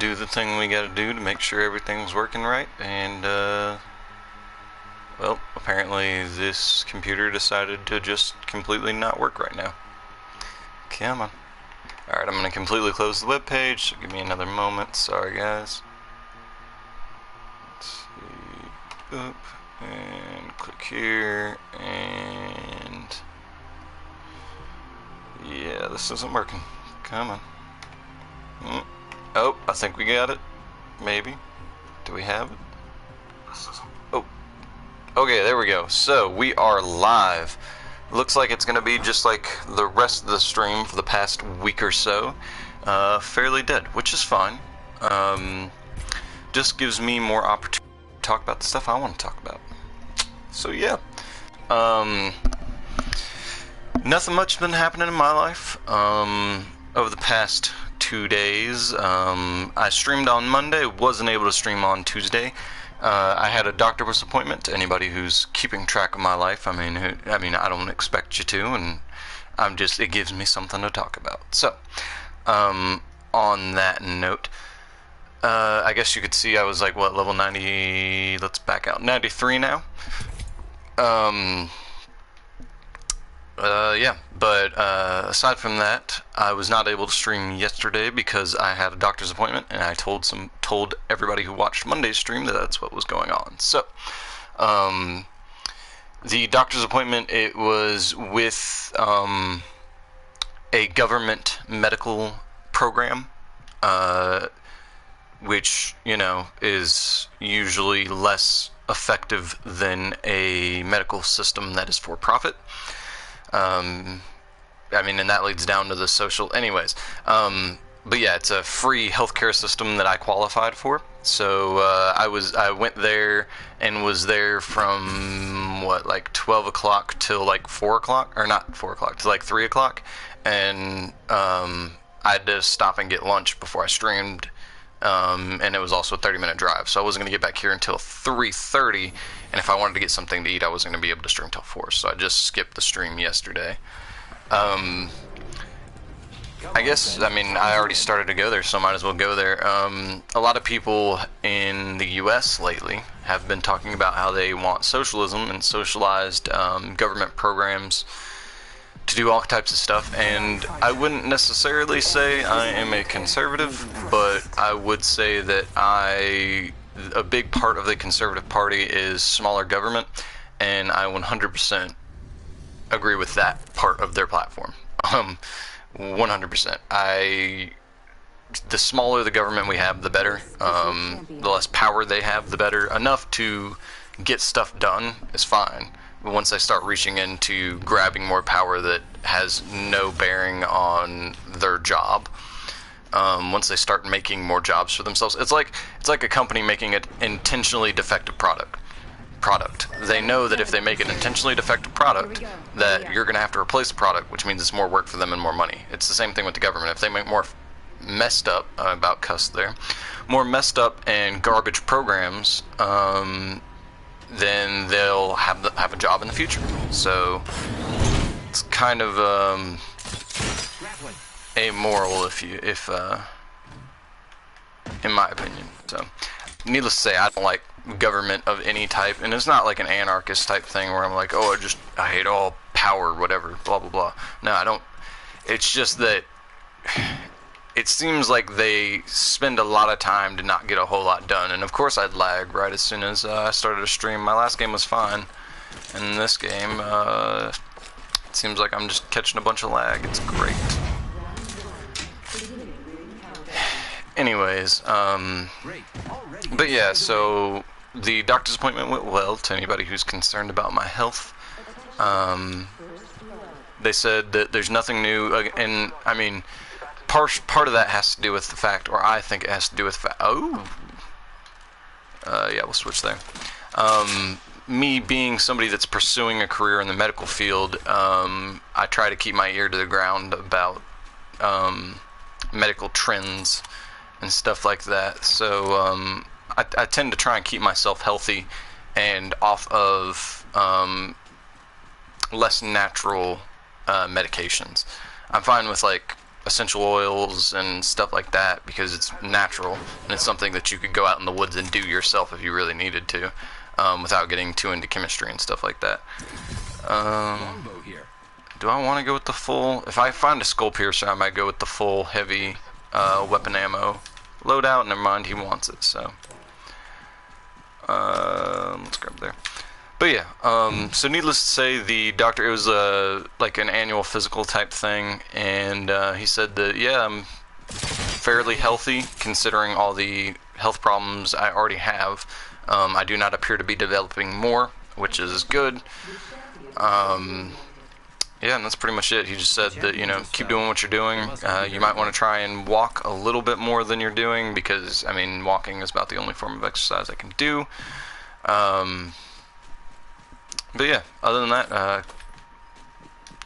do the thing we gotta do to make sure everything's working right, and, well, apparently this computer decided to just completely not work right now. Come on. Alright, I'm gonna completely close the web page, so give me another moment. Sorry, guys. Let's see. Oop. And click here, and... yeah, this isn't working. Come on. Oh, I think we got it. Maybe. Do we have it? Oh. Okay, there we go. So, we are live. Looks like it's going to be just like the rest of the stream for the past week or so. Fairly dead, which is fine. Just gives me more opportunity to talk about the stuff I want to talk about. So, yeah. Nothing much has been happening in my life. Over the past 2 days. I streamed on Monday, wasn't able to stream on Tuesday. I had a doctor's appointment. Anybody who's keeping track of my life, I mean, I don't expect you to, and it gives me something to talk about. So, on that note, I guess you could see I was like, what, level 90, let's back out, 93 now. Yeah, but aside from that, I was not able to stream yesterday because I had a doctor's appointment, and I told everybody who watched Monday's stream that that's what was going on. So, the doctor's appointment, it was with a government medical program, which, you know, is usually less effective than a medical system that is for profit. I mean, and that leads down to the social, anyways. But yeah, it's a free healthcare system that I qualified for. So, I went there and was there from, what, like 12 o'clock till like 4 o'clock, or not 4 o'clock, till like 3 o'clock. And, I had to stop and get lunch before I streamed. And it was also a 30-minute drive, so I wasn't going to get back here until 3:30, and if I wanted to get something to eat, I wasn't going to be able to stream till 4, so I just skipped the stream yesterday. I guess, I mean, I already started to go there, so I might as well go there. A lot of people in the US lately have been talking about how they want socialism and socialized government programs to do all types of stuff, and I wouldn't necessarily say I am a conservative, but I would say that a big part of the Conservative Party is smaller government, and I 100% agree with that part of their platform. 100%. The smaller the government we have, the better. The less power they have, the better. Enough to get stuff done is fine. But once they start reaching into grabbing more power that has no bearing on their job, once they start making more jobs for themselves, it's like a company making an intentionally defective product. They know that if they make an intentionally defective product, that you're going to have to replace the product, which means it's more work for them and more money. It's the same thing with the government. If they make more messed up, about cuss there, more messed up and garbage programs, then they'll have a job in the future. So it's kind of amoral, if in my opinion. So, needless to say, I don't like government of any type, and it's not like an anarchist type thing where I'm like, oh, I hate all power, whatever, blah blah blah. No, I don't. It's just that it seems like they spend a lot of time to not get a whole lot done, and of course I'd lag right as soon as I started to stream. My last game was fine, and this game, it seems like I'm just catching a bunch of lag. It's great. Anyways, but yeah, so the doctor's appointment went well. To anybody who's concerned about my health, they said that there's nothing new, and I mean, part of that has to do with the fact, or I think it has to do with yeah, we'll switch there. Me being somebody that's pursuing a career in the medical field, I try to keep my ear to the ground about medical trends and stuff like that. So I tend to try and keep myself healthy and off of less natural medications. I'm fine with like essential oils and stuff like that, because it's natural and it's something that you could go out in the woods and do yourself if you really needed to, without getting too into chemistry and stuff like that. Do I want to go with the full? If I find a skull piercer, I might go with the full heavy weapon ammo loadout. Never mind, he wants it, so let's grab there. But yeah, so needless to say, the doctor, it was like an annual physical type thing, and he said that, yeah, I'm fairly healthy considering all the health problems I already have. I do not appear to be developing more, which is good. Yeah, and that's pretty much it. He just said that, you know, keep doing what you're doing. You might want to try and walk a little bit more than you're doing, because, I mean, walking is about the only form of exercise I can do. But yeah, other than that,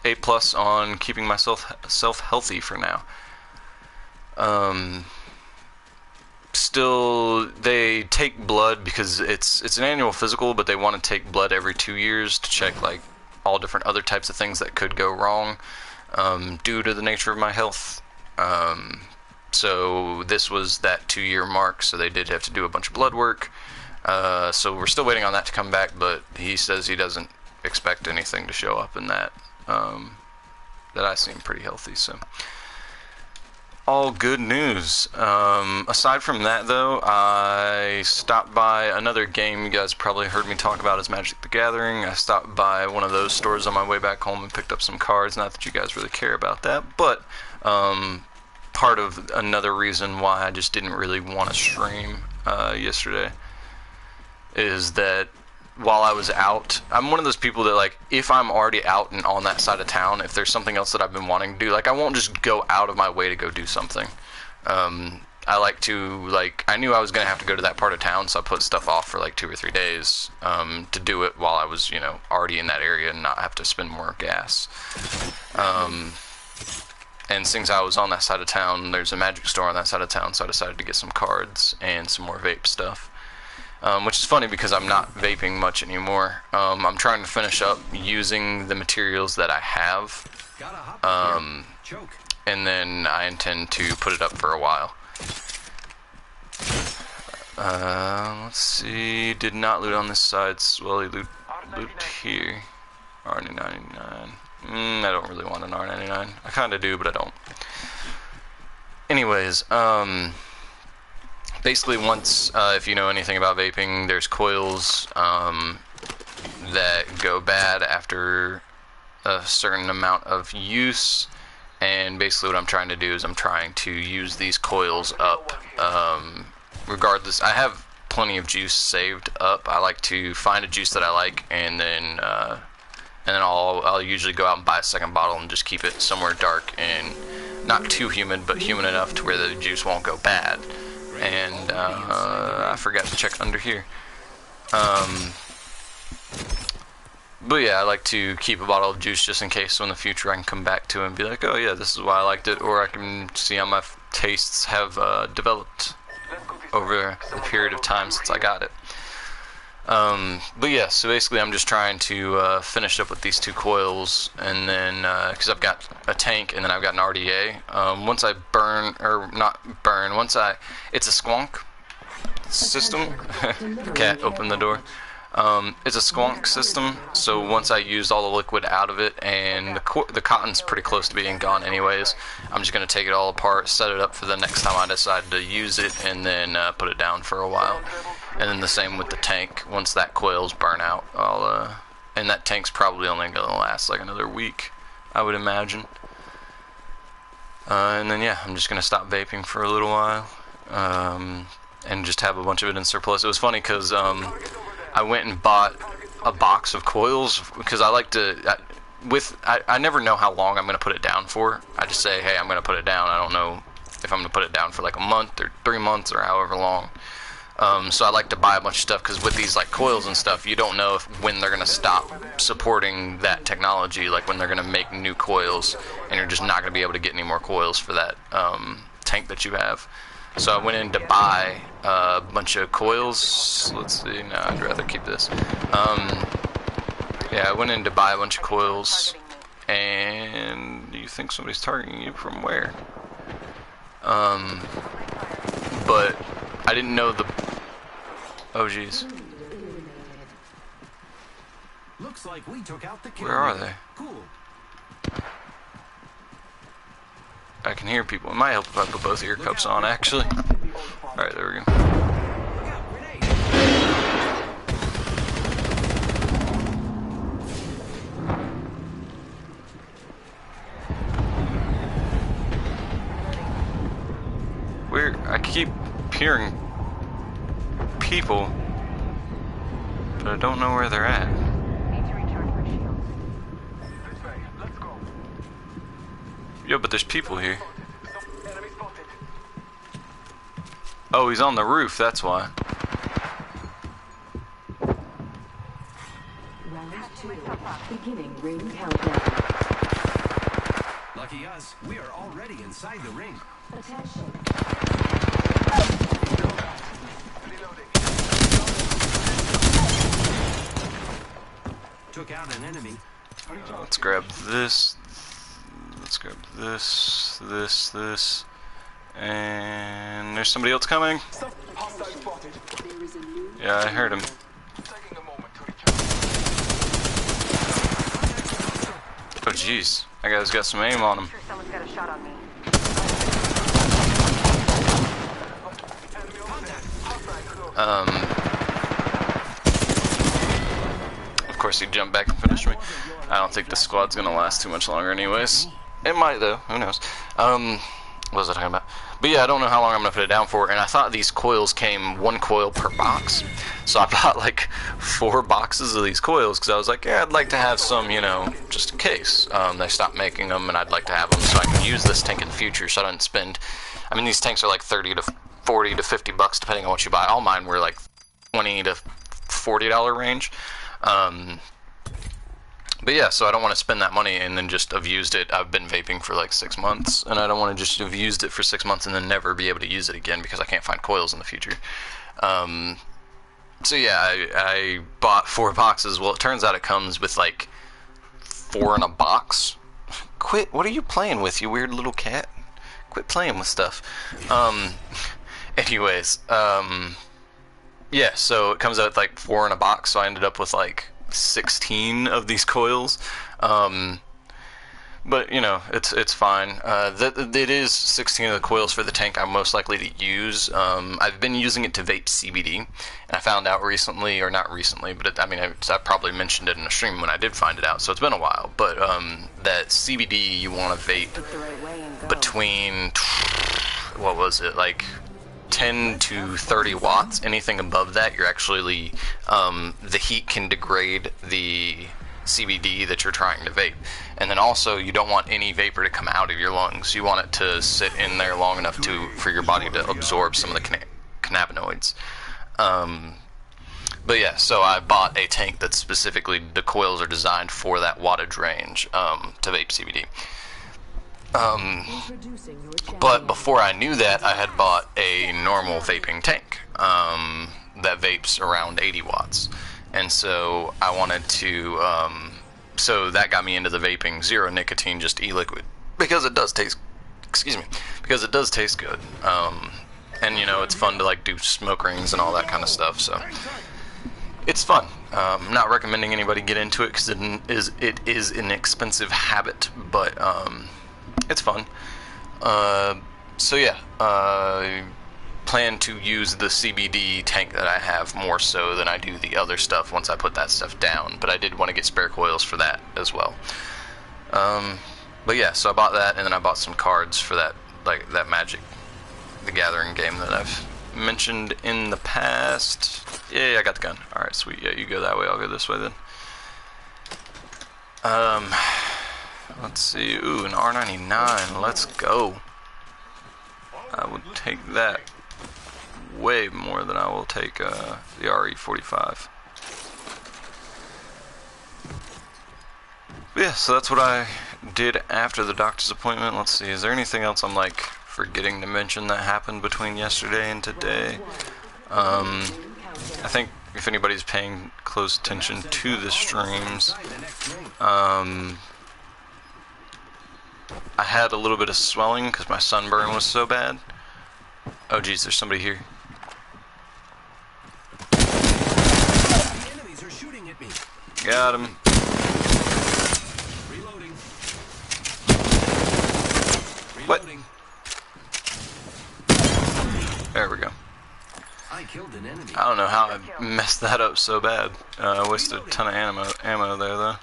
A+ on keeping myself healthy for now. Still, they take blood because it's an annual physical, but they want to take blood every 2 years to check, like, all different other types of things that could go wrong due to the nature of my health. So this was that 2-year mark, so they did have to do a bunch of blood work. So we're still waiting on that to come back, but he says he doesn't expect anything to show up in that. That I seem pretty healthy, so all good news. Aside from that, though, I stopped by another game you guys probably heard me talk about, is Magic the Gathering. I stopped by one of those stores on my way back home and picked up some cards. Not that you guys really care about that, but part of another reason why I just didn't really want to stream yesterday is that while I was out, I'm one of those people that, like, if I'm already out and on that side of town, if there's something else that I've been wanting to do, like, I won't just go out of my way to go do something. I like to, like, I knew I was going to have to go to that part of town, so I put stuff off for, like, 2 or 3 days to do it while I was, you know, already in that area and not have to spend more gas. And since I was on that side of town, there's a Magic store on that side of town, so I decided to get some cards and some more vape stuff. Which is funny because I'm not vaping much anymore. I'm trying to finish up using the materials that I have, and then I intend to put it up for a while. Let's see, did not loot on this side, well, he loot here. R99. I don't really want an R99. I kinda do, but I don't. Anyways, basically, once, if you know anything about vaping, there's coils that go bad after a certain amount of use, and basically what I'm trying to do is I'm trying to use these coils up. Regardless, I have plenty of juice saved up. I like to find a juice that I like, and then I'll usually go out and buy a second bottle and just keep it somewhere dark and not too humid, but humid enough to where the juice won't go bad. And I forgot to check under here. But yeah, I like to keep a bottle of juice just in case, so in the future I can come back to it and be like, oh yeah, this is why I liked it, or I can see how my tastes have developed over the period of time since I got it. But yeah, so basically I'm just trying to finish up with these 2 coils, and then, because I've got a tank and then I've got an RDA. Once I it's a squonk system. Cat, open the door. It's a squonk system, so once I use all the liquid out of it, and the cotton's pretty close to being gone anyways, I'm just going to take it all apart, set it up for the next time I decide to use it, and then put it down for a while. And then the same with the tank. Once that coil's burn out, and that tank's probably only going to last like another week, I would imagine. And then yeah, I'm just going to stop vaping for a little while, and just have a bunch of it in surplus. It was funny because I went and bought a box of coils because I like to, I never know how long I'm going to put it down for. I just say, hey, I'm going to put it down. I don't know if I'm going to put it down for like a month or 3 months or however long. So I like to buy a bunch of stuff because with these like coils and stuff, you don't know when they're going to stop supporting that technology, like when they're going to make new coils, and you're just not going to be able to get any more coils for that tank that you have. So I went in to buy a bunch of coils. Let's see, no, I'd rather keep this. Yeah, I went in to buy a bunch of coils, and you You think somebody's targeting you from where? But I didn't know the... Oh, jeez. Looks like we took out the kill. Where are they? Cool. I can hear people. It might help if I put both ear cups on, actually. Alright, there we go. Look out, grenade. I keep hearing people, but I don't know where they're at. Need to recharge my shields. This way. Let's go. Yo, but there's people here. Enemy spotted. Oh, he's on the roof, that's why. Round 2. Beginning ring countdown. Lucky us, we are already inside the ring. Attention. Reloading. Took out an enemy. Let's grab this. Let's grab this, this. And there's somebody else coming. Hostile spotted. There is a new Yeah, I heard him. Taking a moment to recharge. Oh, jeez. That guy's got some aim on him. Sure, someone's got a shot on me. Enemy over there. Hostile close. Of course, he jumped back and finished me. I don't think the squad's gonna last too much longer anyways. It might, though. Who knows? What was I talking about? But yeah, I don't know how long I'm gonna put it down for, and I thought these coils came 1 coil per box. So I bought like 4 boxes of these coils, because I was like, yeah, I'd like to have some, you know, just in case. They stopped making them, and I'd like to have them so I can use this tank in the future, so I don't spend... I mean, these tanks are like 30 to 40 to 50 bucks, depending on what you buy. All mine were like $20 to $40 range. But yeah, so I don't want to spend that money and then just have used it. I've been vaping for like 6 months, and I don't want to just have used it for 6 months and then never be able to use it again because I can't find coils in the future. So yeah, I bought 4 boxes. Well, it turns out it comes with like 4 in a box. Quit, what are you playing with, you weird little cat? Quit playing with stuff. Anyways, yeah, so it comes out with like 4 in a box, so I ended up with like 16 of these coils. But you know, it's fine. It is 16 of the coils for the tank I'm most likely to use. I've been using it to vape CBD, and I found out recently, or not recently, but I mean, I probably mentioned it in a stream when I did find it out, so it's been a while. But that CBD, you want to vape the right way and go. between, what was it, like 10 to 30 watts. Anything above that, you're actually, the heat can degrade the CBD that you're trying to vape. And then also, you don't want any vapor to come out of your lungs. You want it to sit in there long enough for your body to absorb some of the cannabinoids. But yeah, so I bought a tank that specifically, the coils are designed for that wattage range, to vape CBD. Introducing your champion. But before I knew that, I had bought a normal vaping tank that vapes around 80 watts. And so I wanted to, so that got me into the vaping zero nicotine, just e-liquid, because it does taste, because it does taste good. And you know, it's fun to like do smoke rings and all that kind of stuff, so it's fun. I'm not recommending anybody get into it because it is an expensive habit, but it's fun. So yeah, I plan to use the CBD tank that I have more so than I do the other stuff once I put that stuff down, but I did want to get spare coils for that as well. But yeah, so I bought that, and then I bought some cards for that, like that Magic the Gathering game that I've mentioned in the past. Yeah, I got the gun. Alright, sweet. Yeah, you go that way, I'll go this way then. Let's see. Ooh, an R99. Let's go. I would take that way more than I will take the RE45. Yeah, so that's what I did after the doctor's appointment. Let's see, is there anything else I'm like forgetting to mention that happened between yesterday and today? I think if anybody's paying close attention to the streams, I had a little bit of swelling because my sunburn was so bad. Oh geez, there's somebody here. The enemies are shooting at me. Got him. Reloading. What? Reloading. There we go. I killed an enemy. I don't know how I messed that up so bad. I wasted a ton of ammo there though.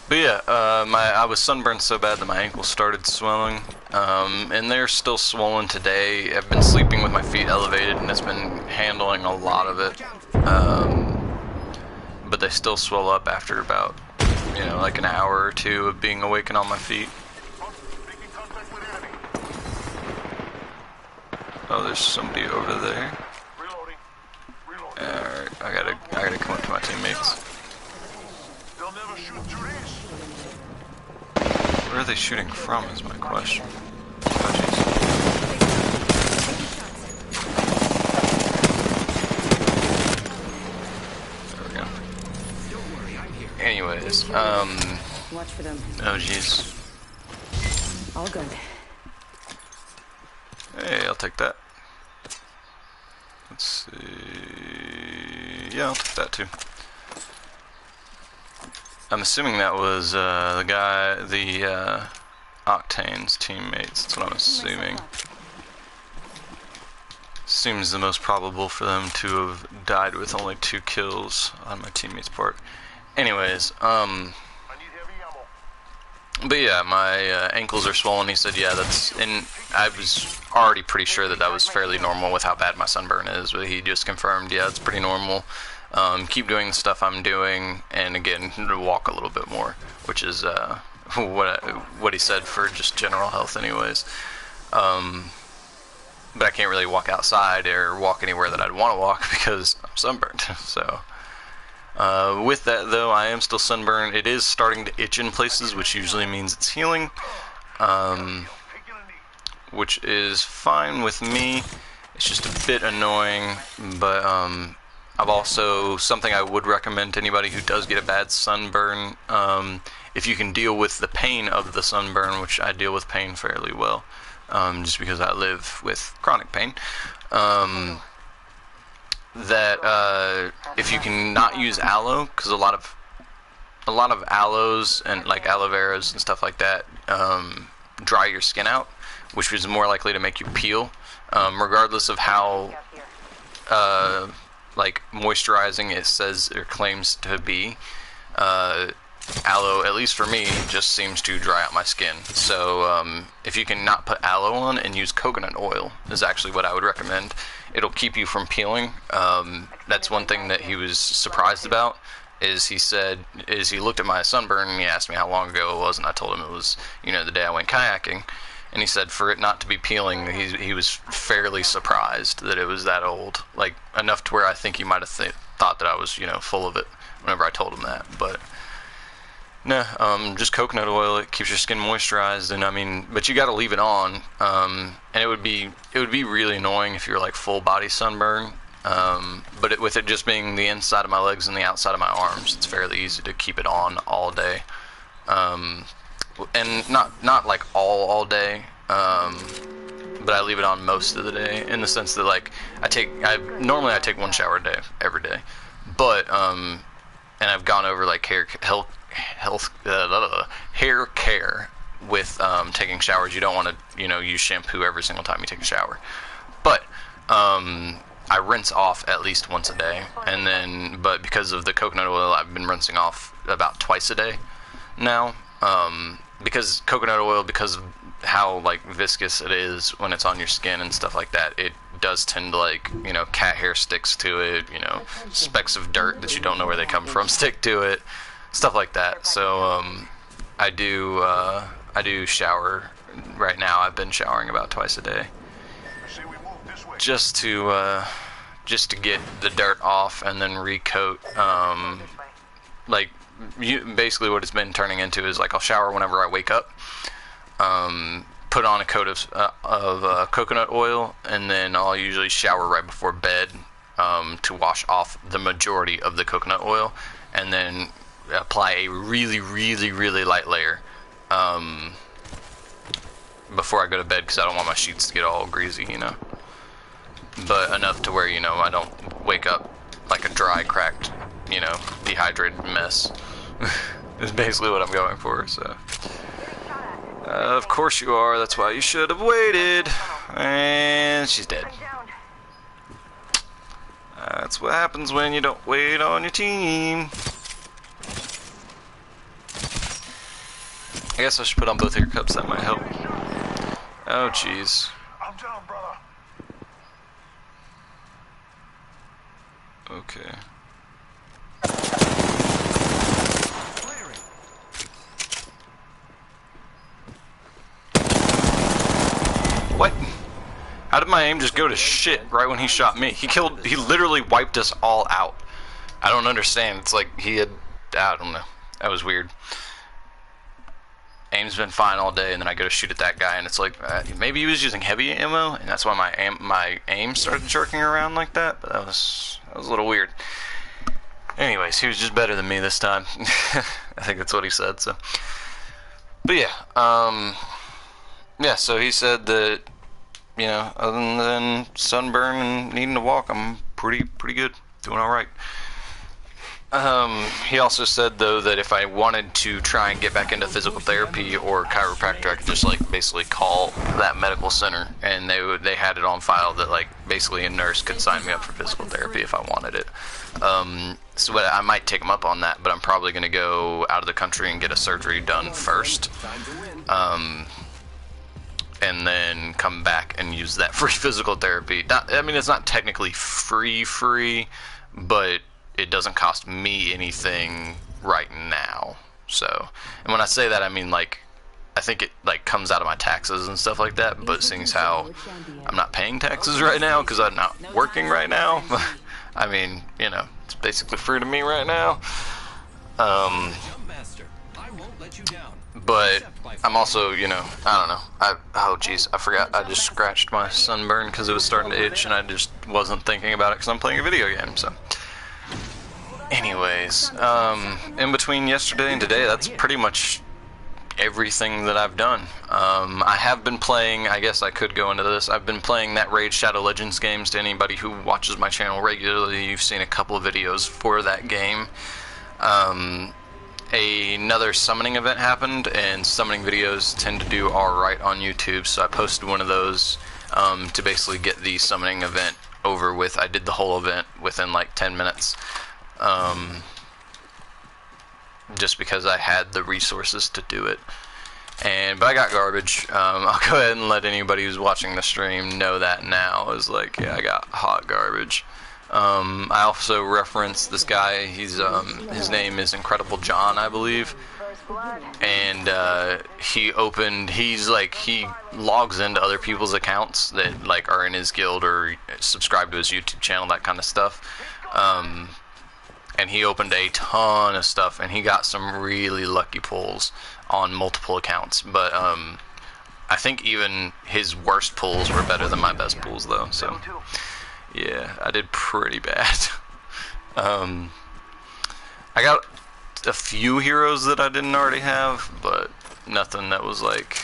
But yeah, I was sunburned so bad that my ankles started swelling, and they're still swollen today. I've been sleeping with my feet elevated, and it's been handling a lot of it. But they still swell up after about, you know, like an hour or two of being awake and on my feet. Making contact with enemy. Oh, there's somebody over there. Reloading. Reloading. Alright, I gotta come up to my teammates. They'll never shoot through this. Where are they shooting from is my question. Oh, jeez. There we go. Don't worry, I'm here. Anyways, Watch for them. oh jeez. All good. Hey, I'll take that. Let's see. Yeah, I'll take that too. I'm assuming that was the guy, the Octane's teammates. That's what I'm assuming. Seems the most probable for them to have died with only 2 kills on my teammate's part. Anyways, I need heavy ammo. but yeah, my ankles are swollen. He said, yeah, that's, and I was already pretty sure that that was fairly normal with how bad my sunburn is, but he just confirmed, yeah, it's pretty normal. Keep doing the stuff I'm doing, and again, walk a little bit more, which is what he said for just general health anyways. But I can't really walk outside or walk anywhere that I'd want to walk because I'm sunburned. So with that though, I am still sunburned. It is starting to itch in places, which usually means it's healing, which is fine with me. It's just a bit annoying, but I've also, something I would recommend to anybody who does get a bad sunburn, if you can deal with the pain of the sunburn, which I deal with pain fairly well, just because I live with chronic pain, that if you can not use aloe, because a lot of aloes and like aloe veras and stuff like that dry your skin out, which is more likely to make you peel, regardless of how like moisturizing it says or claims to be. Aloe, at least for me, just seems to dry out my skin. So if you can not put aloe on and use coconut oil is actually what I would recommend. It'll keep you from peeling. That's one thing that he was surprised about, is he looked at my sunburn and he asked me how long ago it was, and I told him it was, you know, the day I went kayaking. And he said for it not to be peeling, he was fairly surprised that it was that old. Like, enough to where I think he might have thought that I was, you know, full of it whenever I told him that. But, no, just coconut oil, it keeps your skin moisturized. And, I mean, but you gotta leave it on. And it would be really annoying if you're, like, full body sunburn. But with it just being the inside of my legs and the outside of my arms, it's fairly easy to keep it on all day. And not like all day, but I leave it on most of the day, in the sense that, like, normally I take 1 shower a day every day, but and I've gone over like hair care with taking showers. You don't want to, you know, use shampoo every single time you take a shower, but I rinse off at least once a day, and then, but because of the coconut oil, I've been rinsing off about twice a day now. Because coconut oil, because of how, like, viscous it is when it's on your skin and stuff like that, it does tend to, like, you know, cat hair sticks to it, you know, specks of dirt that you don't know where they come from stick to it, stuff like that. So, I do shower. Right now I've been showering about twice a day. Say we move this way. Just to get the dirt off and then recoat, like, basically what it's been turning into is, like, I'll shower whenever I wake up, put on a coat of coconut oil, and then I'll usually shower right before bed to wash off the majority of the coconut oil, and then apply a really, really, really light layer before I go to bed, because I don't want my sheets to get all greasy, you know. But enough to where, you know, I don't wake up like a dry, cracked, you know, dehydrated mess. Is basically what I'm going for, so. Of course you are, that's why you should have waited. And she's dead. That's what happens when you don't wait on your team. I guess I should put on both ear cups, that might help. Oh, jeez. I'm down, brother. Okay. What? How did my aim just go to shit right when he shot me? He literally wiped us all out. I don't understand. It's like he had, I don't know. That was weird. Aim's been fine all day, and then I go to shoot at that guy, and it's like, maybe he was using heavy ammo, and that's why my aim started jerking around like that, but that was a little weird. Anyways, he was just better than me this time. I think that's what he said, so. But yeah, yeah, so he said that, you know, other than sunburn and needing to walk, I'm pretty good, doing alright. He also said, though, that if I wanted to try and get back into physical therapy or chiropractor, I could just, like, basically call that medical center, and they had it on file that, like, basically a nurse could sign me up for physical therapy if I wanted it. So I might take them up on that, but I'm probably going to go out of the country and get a surgery done first. And then come back and use that free physical therapy. I mean, it's not technically free, but it doesn't cost me anything right now. So, and when I say that, I mean, like, I think it, like, comes out of my taxes and stuff like that, but seeing as how I'm not paying taxes right now because I'm not working right now, I mean, you know, it's basically free to me right now. But I'm also, you know, I don't know. Oh, jeez, I forgot. I just scratched my sunburn because it was starting to itch, and I just wasn't thinking about it because I'm playing a video game, so. Anyways, in between yesterday and today, that's pretty much everything that I've done. I have been playing, I guess I could go into this, I've been playing that Raid Shadow Legends games. To anybody who watches my channel regularly, you've seen a couple of videos for that game. Another summoning event happened, and summoning videos tend to do alright on YouTube, so I posted one of those to basically get the summoning event over with. I did the whole event within like 10 minutes. Just because I had the resources to do it. But I got garbage. I'll go ahead and let anybody who's watching the stream know that now. Is like, yeah, I got hot garbage. I also referenced this guy. He's his name is Incredible John, I believe. And he logs into other people's accounts that like are in his guild or subscribe to his YouTube channel, that kind of stuff. And he opened a ton of stuff, and he got some really lucky pulls on multiple accounts. But I think even his worst pulls were better than my best pulls, though. So yeah, I did pretty bad. I got a few heroes that I didn't already have, but nothing that was like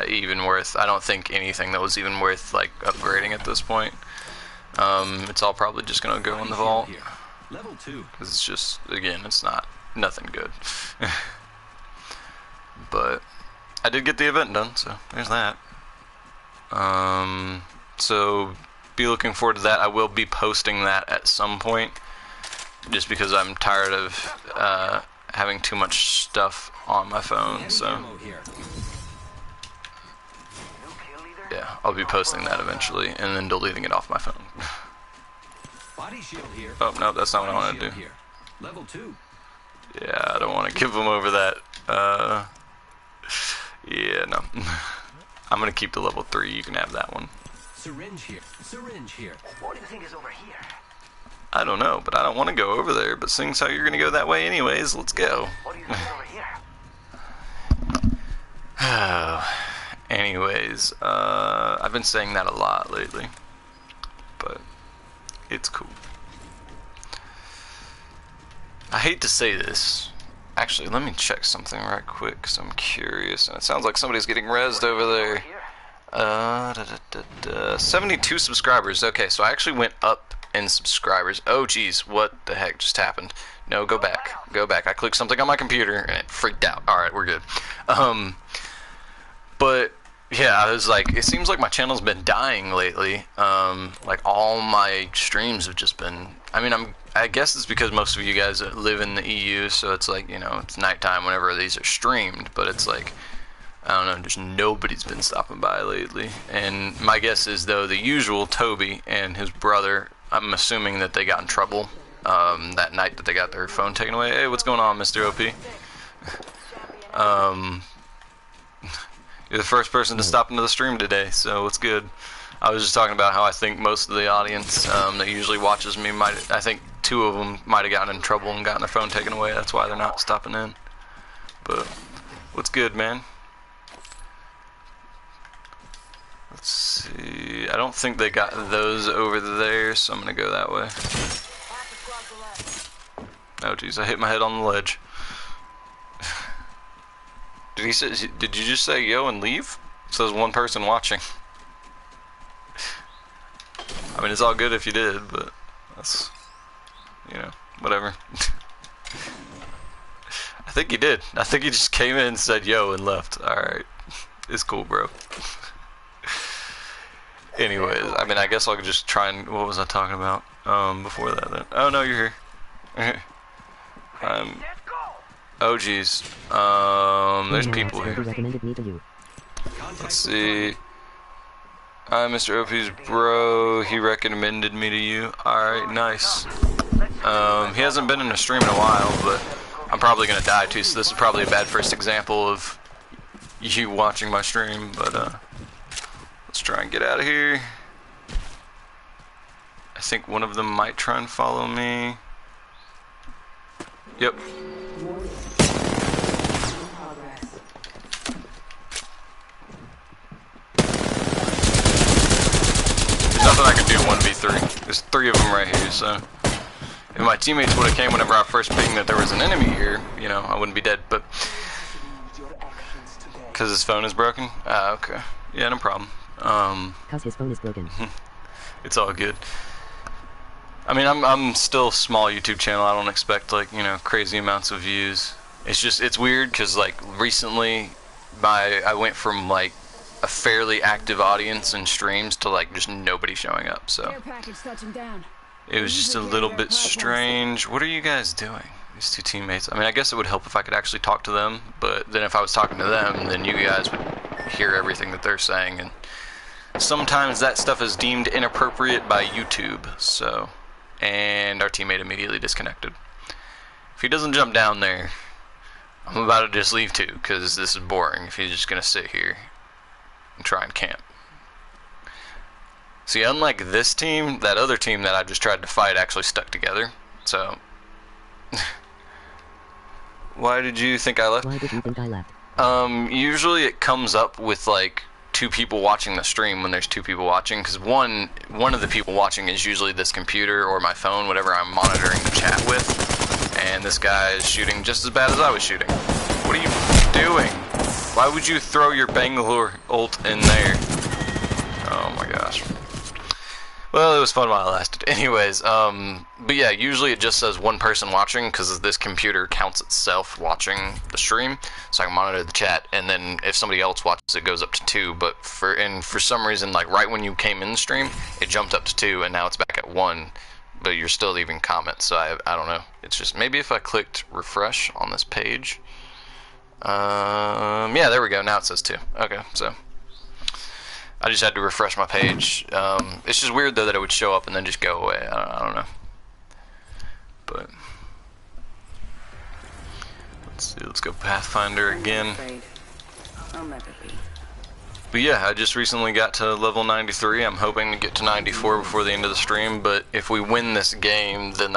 even worth. I don't think anything that was even worth like upgrading at this point. It's all probably just gonna go in the vault. Level 2. Because it's just, again, it's nothing good. But I did get the event done, so there's that. So be looking forward to that. I will be posting that at some point, just because I'm tired of having too much stuff on my phone. So yeah, I'll be posting that eventually, and then deleting it off my phone. Body shield here. Oh no, that's not what I want to do. Here. Level 2. Yeah, I don't want to give them over that. Yeah, no. I'm gonna keep the level 3. You can have that one. Syringe here. Syringe here. What do you think is over here? I don't know, but I don't want to go over there. But seeing as how you're gonna go that way anyways, let's go. What do you think is over here? Anyways, I've been saying that a lot lately, but it's cool. I hate to say this. Actually, let me check something right quick, because I'm curious. And it sounds like somebody's getting rezzed over there. 72 subscribers. Okay, so I actually went up in subscribers. Oh, geez, what the heck just happened? No, go back. Go back. I clicked something on my computer, and it freaked out. Alright, we're good. But... yeah, I was like, it seems like my channel's been dying lately. Like all my streams have just been. I mean, I guess it's because most of you guys live in the EU, so it's like, you know, it's nighttime whenever these are streamed. But it's like, I don't know, just nobody's been stopping by lately. And my guess is though the usual Toby and his brother. I'm assuming that they got in trouble that night that they got their phone taken away. Hey, what's going on, Mr. OP? You're the first person to stop into the stream today, so it's good. I was just talking about how I think most of the audience that usually watches me I think 2 of them might have gotten in trouble and gotten their phone taken away. That's why they're not stopping in. But what's good, man? Let's see. I don't think they got those over there, so I'm gonna go that way. Oh, jeez, I hit my head on the ledge. Did you just say yo and leave? It says 1 person watching. I mean, it's all good if you did, but that's, you know, whatever. I think he did. I think he just came in and said yo and left. Alright. It's cool, bro. Anyways, I mean, I guess I'll just try and... what was I talking about before that then? Oh, no, you're here. Oh geez. There's people here. Let's see. I'm Mr. OP's bro. He recommended me to you. Alright, nice. He hasn't been in a stream in a while, but I'm probably gonna die too, so this is probably a bad first example of you watching my stream, but let's try and get out of here. I think one of them might try and follow me. Yep. Nothing I can do 1v3. There's 3 of them right here, so if my teammates would have came whenever I first pinged that there was an enemy here, you know, I wouldn't be dead, but because his phone is broken? Ah, okay. Yeah, no problem. Because his phone is broken. It's all good. I mean, I'm still a small YouTube channel. I don't expect, like, you know, crazy amounts of views. It's just, it's weird because, like, recently I went from, like, a fairly active audience and streams to like just nobody showing up, so it was just a little bit strange. What are you guys doing, these 2 teammates? I mean, I guess it would help if I could actually talk to them, but then if I was talking to them, then you guys would hear everything that they're saying, and sometimes that stuff is deemed inappropriate by YouTube. So, and our teammate immediately disconnected. If he doesn't jump down there, I'm about to just leave too, because this is boring if he's just gonna sit here and try and camp. See, unlike this team, that other team that I just tried to fight actually stuck together. So, why did you think I left? Why did you think I left? Usually it comes up with like 2 people watching the stream when there's 2 people watching, because one of the people watching is usually this computer or my phone, whatever I'm monitoring the chat with, and this guy is shooting just as bad as I was shooting. What are you doing? Why would you throw your Bangalore ult in there? Oh my gosh. Well, it was fun while it lasted. Anyways, but yeah, usually it just says 1 person watching because this computer counts itself watching the stream, so I can monitor the chat, and then if somebody else watches it goes up to 2, but for some reason, like right when you came in the stream, it jumped up to 2 and now it's back at 1, but you're still leaving comments, so I don't know. It's just, maybe if I clicked refresh on this page. Yeah, there we go. Now it says 2. Okay, so I just had to refresh my page. It's just weird though that it would show up and then just go away. I don't know. But let's see. Let's go Pathfinder again. But yeah, I just recently got to level 93. I'm hoping to get to 94 before the end of the stream. But if we win this game, then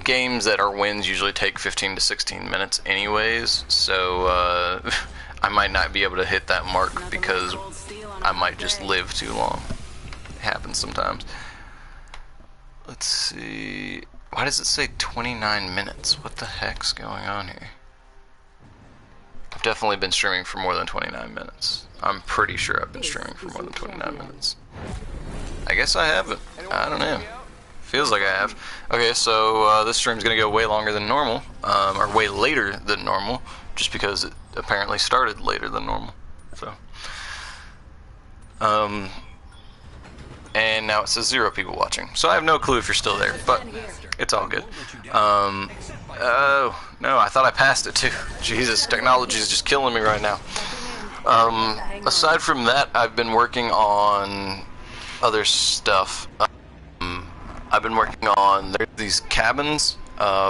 games that are wins usually take 15 to 16 minutes anyways, so I might not be able to hit that mark because I might just live too long. It happens sometimes. Let's see. Why does it say 29 minutes? What the heck's going on here? I've definitely been streaming for more than 29 minutes. I'm pretty sure I've been streaming for more than 29 minutes. I guess I haven't. I don't know. Feels like I have. Okay, so this stream's gonna go way longer than normal, or way later than normal, just because it apparently started later than normal. So, and now it says 0 people watching. So I have no clue if you're still there, but it's all good. Oh no, I thought I passed it too. Jesus, technology is just killing me right now. Aside from that, I've been working on other stuff. I've been working on these cabins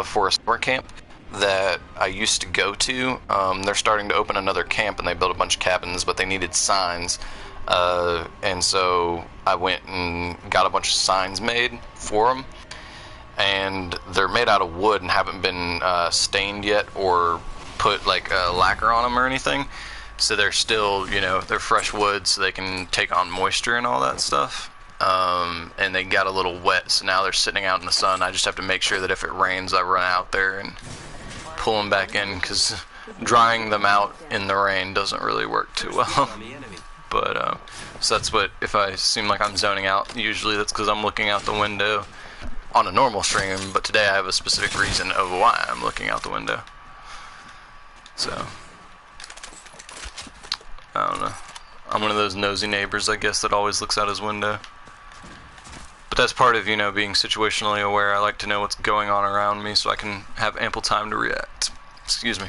for a summer camp that I used to go to. They're starting to open another camp, and they built a bunch of cabins, but they needed signs. And so I went and got a bunch of signs made for them. And they're made out of wood and haven't been stained yet or put like lacquer on them or anything. So they're still, you know, they're fresh wood, so they can take on moisture and all that stuff. And they got a little wet, so now they're sitting out in the sun. I just have to make sure that if it rains, I run out there and pull them back in, because drying them out in the rain doesn't really work too well. But so that's what, if I seem like I'm zoning out, usually that's because I'm looking out the window on a normal stream, but today I have a specific reason of why I'm looking out the window. So I don't know. I'm one of those nosy neighbors, I guess, that always looks out his window. But that's part of, you know, being situationally aware. I like to know what's going on around me so I can have ample time to react. Excuse me.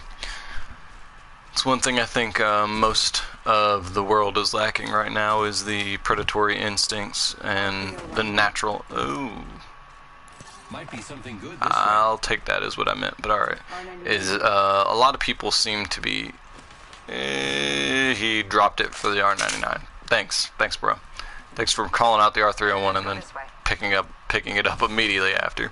It's one thing I think most of the world is lacking right now is the predatory instincts and the natural... Ooh. Might be something good this I'll take that as what I meant, but alright. Is a lot of people seem to be... he dropped it for the R99. Thanks, bro. Thanks for calling out the R301 and then picking it up immediately after.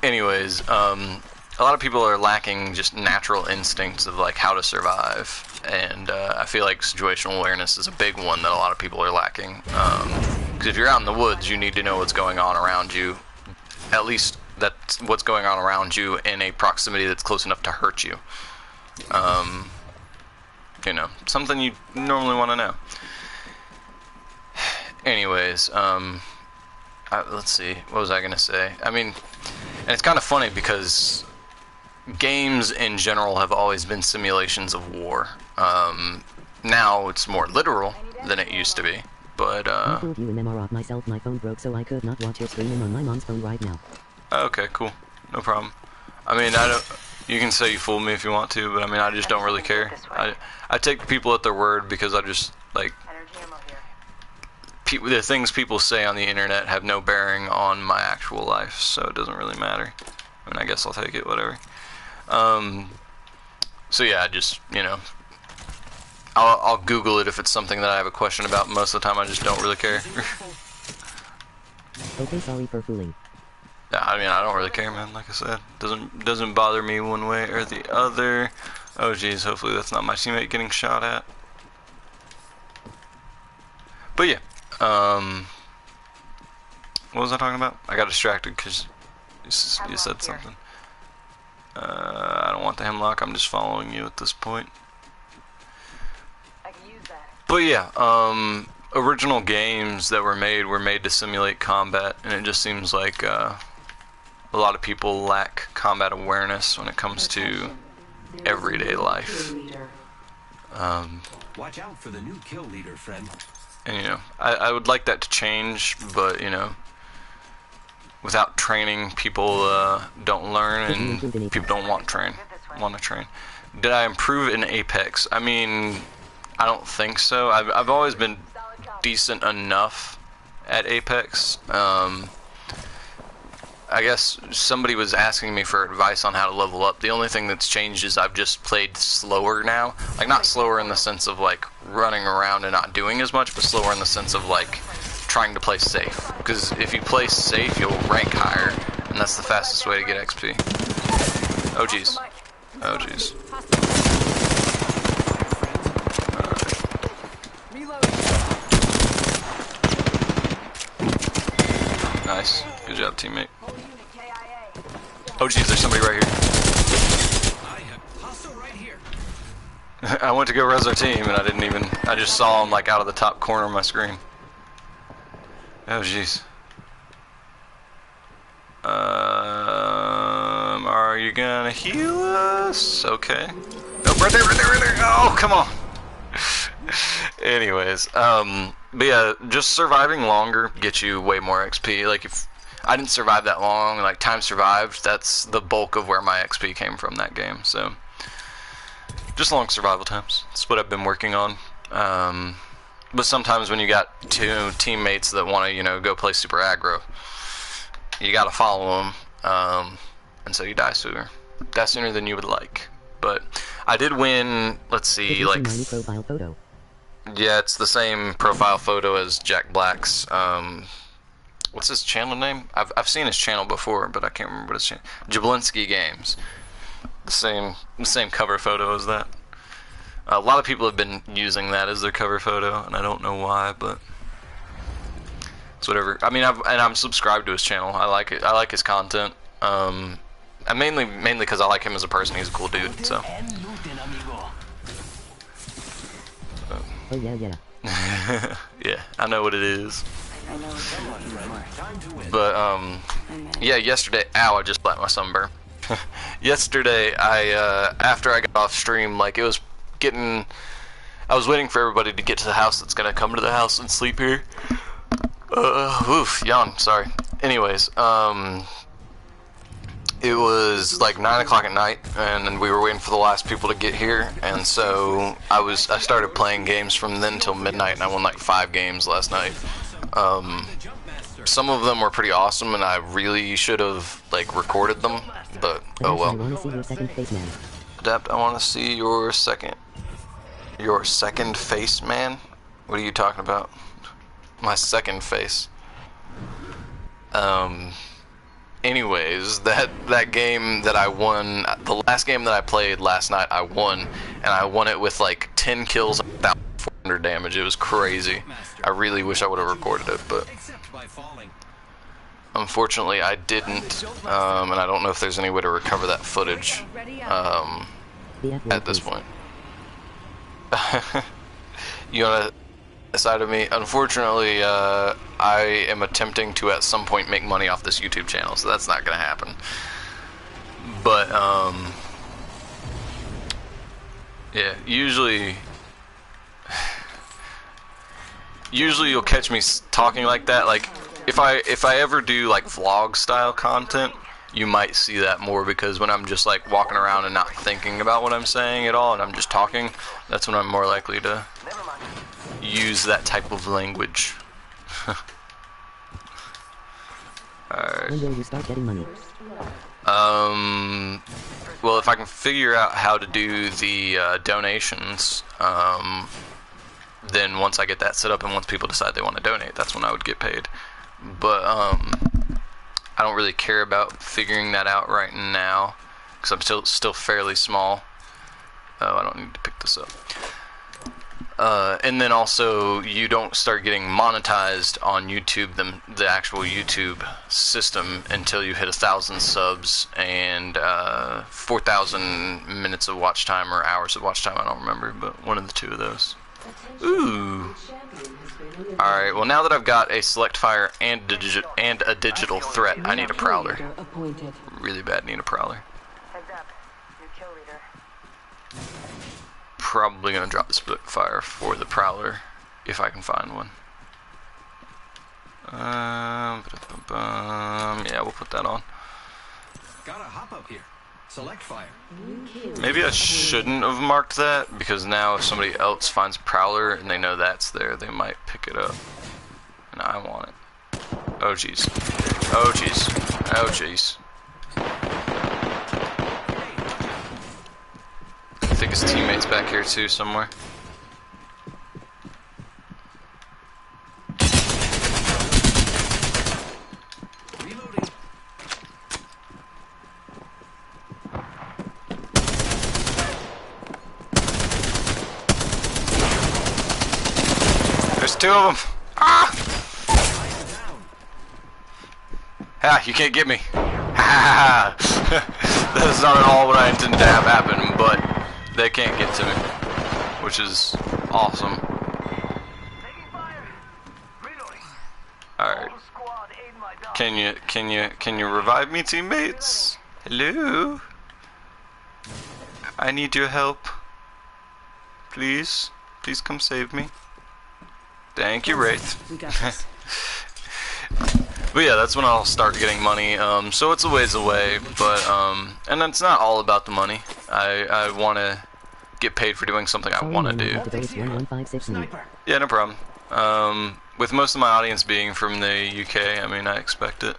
Anyways, a lot of people are lacking just natural instincts of like how to survive, and I feel like situational awareness is a big one that a lot of people are lacking. Because if you're out in the woods, you need to know what's going on around you. At least that's what's going on around you in a proximity that's close enough to hurt you. You know, something you normally want to know. Anyways, let's see, what was I gonna say? I mean, and it's kind of funny because games in general have always been simulations of war. Now it's more literal than it used to be, but I fooled you in MR of myself. My phone broke, so I could not watch your streaming on my mom's phone right now. Okay, cool, no problem. I mean, I don't. You can say you fooled me if you want to, but I mean, I just don't really care. I take people at their word because I just like the things people say on the internet have no bearing on my actual life, so it doesn't really matter. I mean, I guess I'll take it, whatever. So yeah, I just, you know, I'll Google it if it's something that I have a question about. Most of the time, I just don't really care. Okay, sorry for fooling. I mean, I don't really care, man. Like I said, doesn't bother me one way or the other. Oh, geez, hopefully that's not my teammate getting shot at. But yeah, what was I talking about? I got distracted because you said something. I don't want the hemlock. I'm just following you at this point. But yeah, original games that were made to simulate combat, and it just seems like a lot of people lack combat awareness when it comes to everyday life. Watch out for the new kill leader, friend. And, you know, I would like that to change, but, you know, without training, people don't learn, and people don't want to train. Did I improve in Apex? I mean, I don't think so. I've always been decent enough at Apex. I guess somebody was asking me for advice on how to level up. The only thing that's changed is I've just played slower now. Like, not slower in the sense of, like, running around and not doing as much, but slower in the sense of, like, trying to play safe. Because if you play safe, you'll rank higher, and that's the fastest way to get XP. Oh, jeez. Oh, jeez. Nice. Good job, teammate. Oh geez, there's somebody right here. I have hostile right here. I went to go res our team and I just saw him like out of the top corner of my screen. Oh jeez. Are you gonna heal us? Okay. Oh, right there, right there, right there. Oh, come on. Anyways, but yeah, just surviving longer gets you way more XP. Like if I didn't survive that long, like time survived, that's the bulk of where my XP came from that game. So just long survival times. That's what I've been working on. But sometimes when you got two teammates that want to, you know, go play super aggro, you got to follow them, and so you die sooner. Die sooner than you would like. But I did win. Let's see, like profile photo. yeah, it's the same profile photo as Jack Black's. What's his channel name? I've seen his channel before, but I can't remember what his channel. Jablinski Games. The same cover photo as that. A lot of people have been using that as their cover photo, and I don't know why, but it's whatever. I mean, I'm subscribed to his channel. I like it. I like his content. And mainly because I like him as a person. He's a cool dude. So. Oh yeah. Yeah, I know what it is. I know what you're looking for. Time to win. But yeah, yesterday. Ow! I just slapped my sunburn. Yesterday, after I got off stream, like it was getting. I was waiting for everybody to get to the house that's gonna come to the house and sleep here. Oof, yawn. Sorry. Anyways, it was like 9 o'clock at night, and we were waiting for the last people to get here, and so I started playing games from then till midnight, and I won like 5 games last night. Some of them were pretty awesome, and I really should have like recorded them, but oh well. I want to see your second face, man. Adapt, I want to see your second face, man. What are you talking about? My second face. Anyways, that game that I won, the last game that I played last night, I won, and I won it with like 10 kills and 1,400 damage. It was crazy. I really wish I would have recorded it, but Except by falling. unfortunately I didn't, and I don't know if there's any way to recover that footage at this point. You wanna side of me? Unfortunately, I am attempting to at some point make money off this YouTube channel, so that's not gonna happen. But yeah, usually you'll catch me talking like that. Like if I ever do like vlog style content, you might see that more, because when I'm just like walking around and not thinking about what I'm saying at all and I'm just talking, that's when I'm more likely to use that type of language. Alright. When will you start getting money? Well, if I can figure out how to do the donations, then once I get that set up and once people decide they want to donate, that's when I would get paid. But I don't really care about figuring that out right now, because I'm still fairly small. Oh, I don't need to pick this up. And then also, you don't start getting monetized on YouTube, the actual YouTube system, until you hit 1,000 subs and 4,000 minutes of watch time, or hours of watch time, I don't remember, but one of the two of those. Ooh. Alright, well now that I've got a select fire and a digital threat, I need a prowler. Really bad need a prowler. Heads up. New kill leader. Probably gonna drop the split fire for the prowler if I can find one. Yeah, we'll put that on. Gotta hop up here. Select fire. Maybe I shouldn't have marked that, because now if somebody else finds a prowler and they know that's there, they might pick it up. And I want it. Oh jeez. Oh jeez. Oh jeez. I think his teammate's back here too somewhere. Reloading. There's 2 of them. Ah! I am down. Ah, you can't get me. Ha ha ha. That's not at all what I intended to have happen, but they can't get to me, which is awesome. Alright. Can you revive me, teammates? Hello? I need your help. Please. Please come save me. Thank you, Wraith. We got this. But yeah, that's when I'll start getting money. So it's a ways away, but and it's not all about the money. I want to get paid for doing something I want to do. Yeah, no problem. With most of my audience being from the UK, I mean, I expect it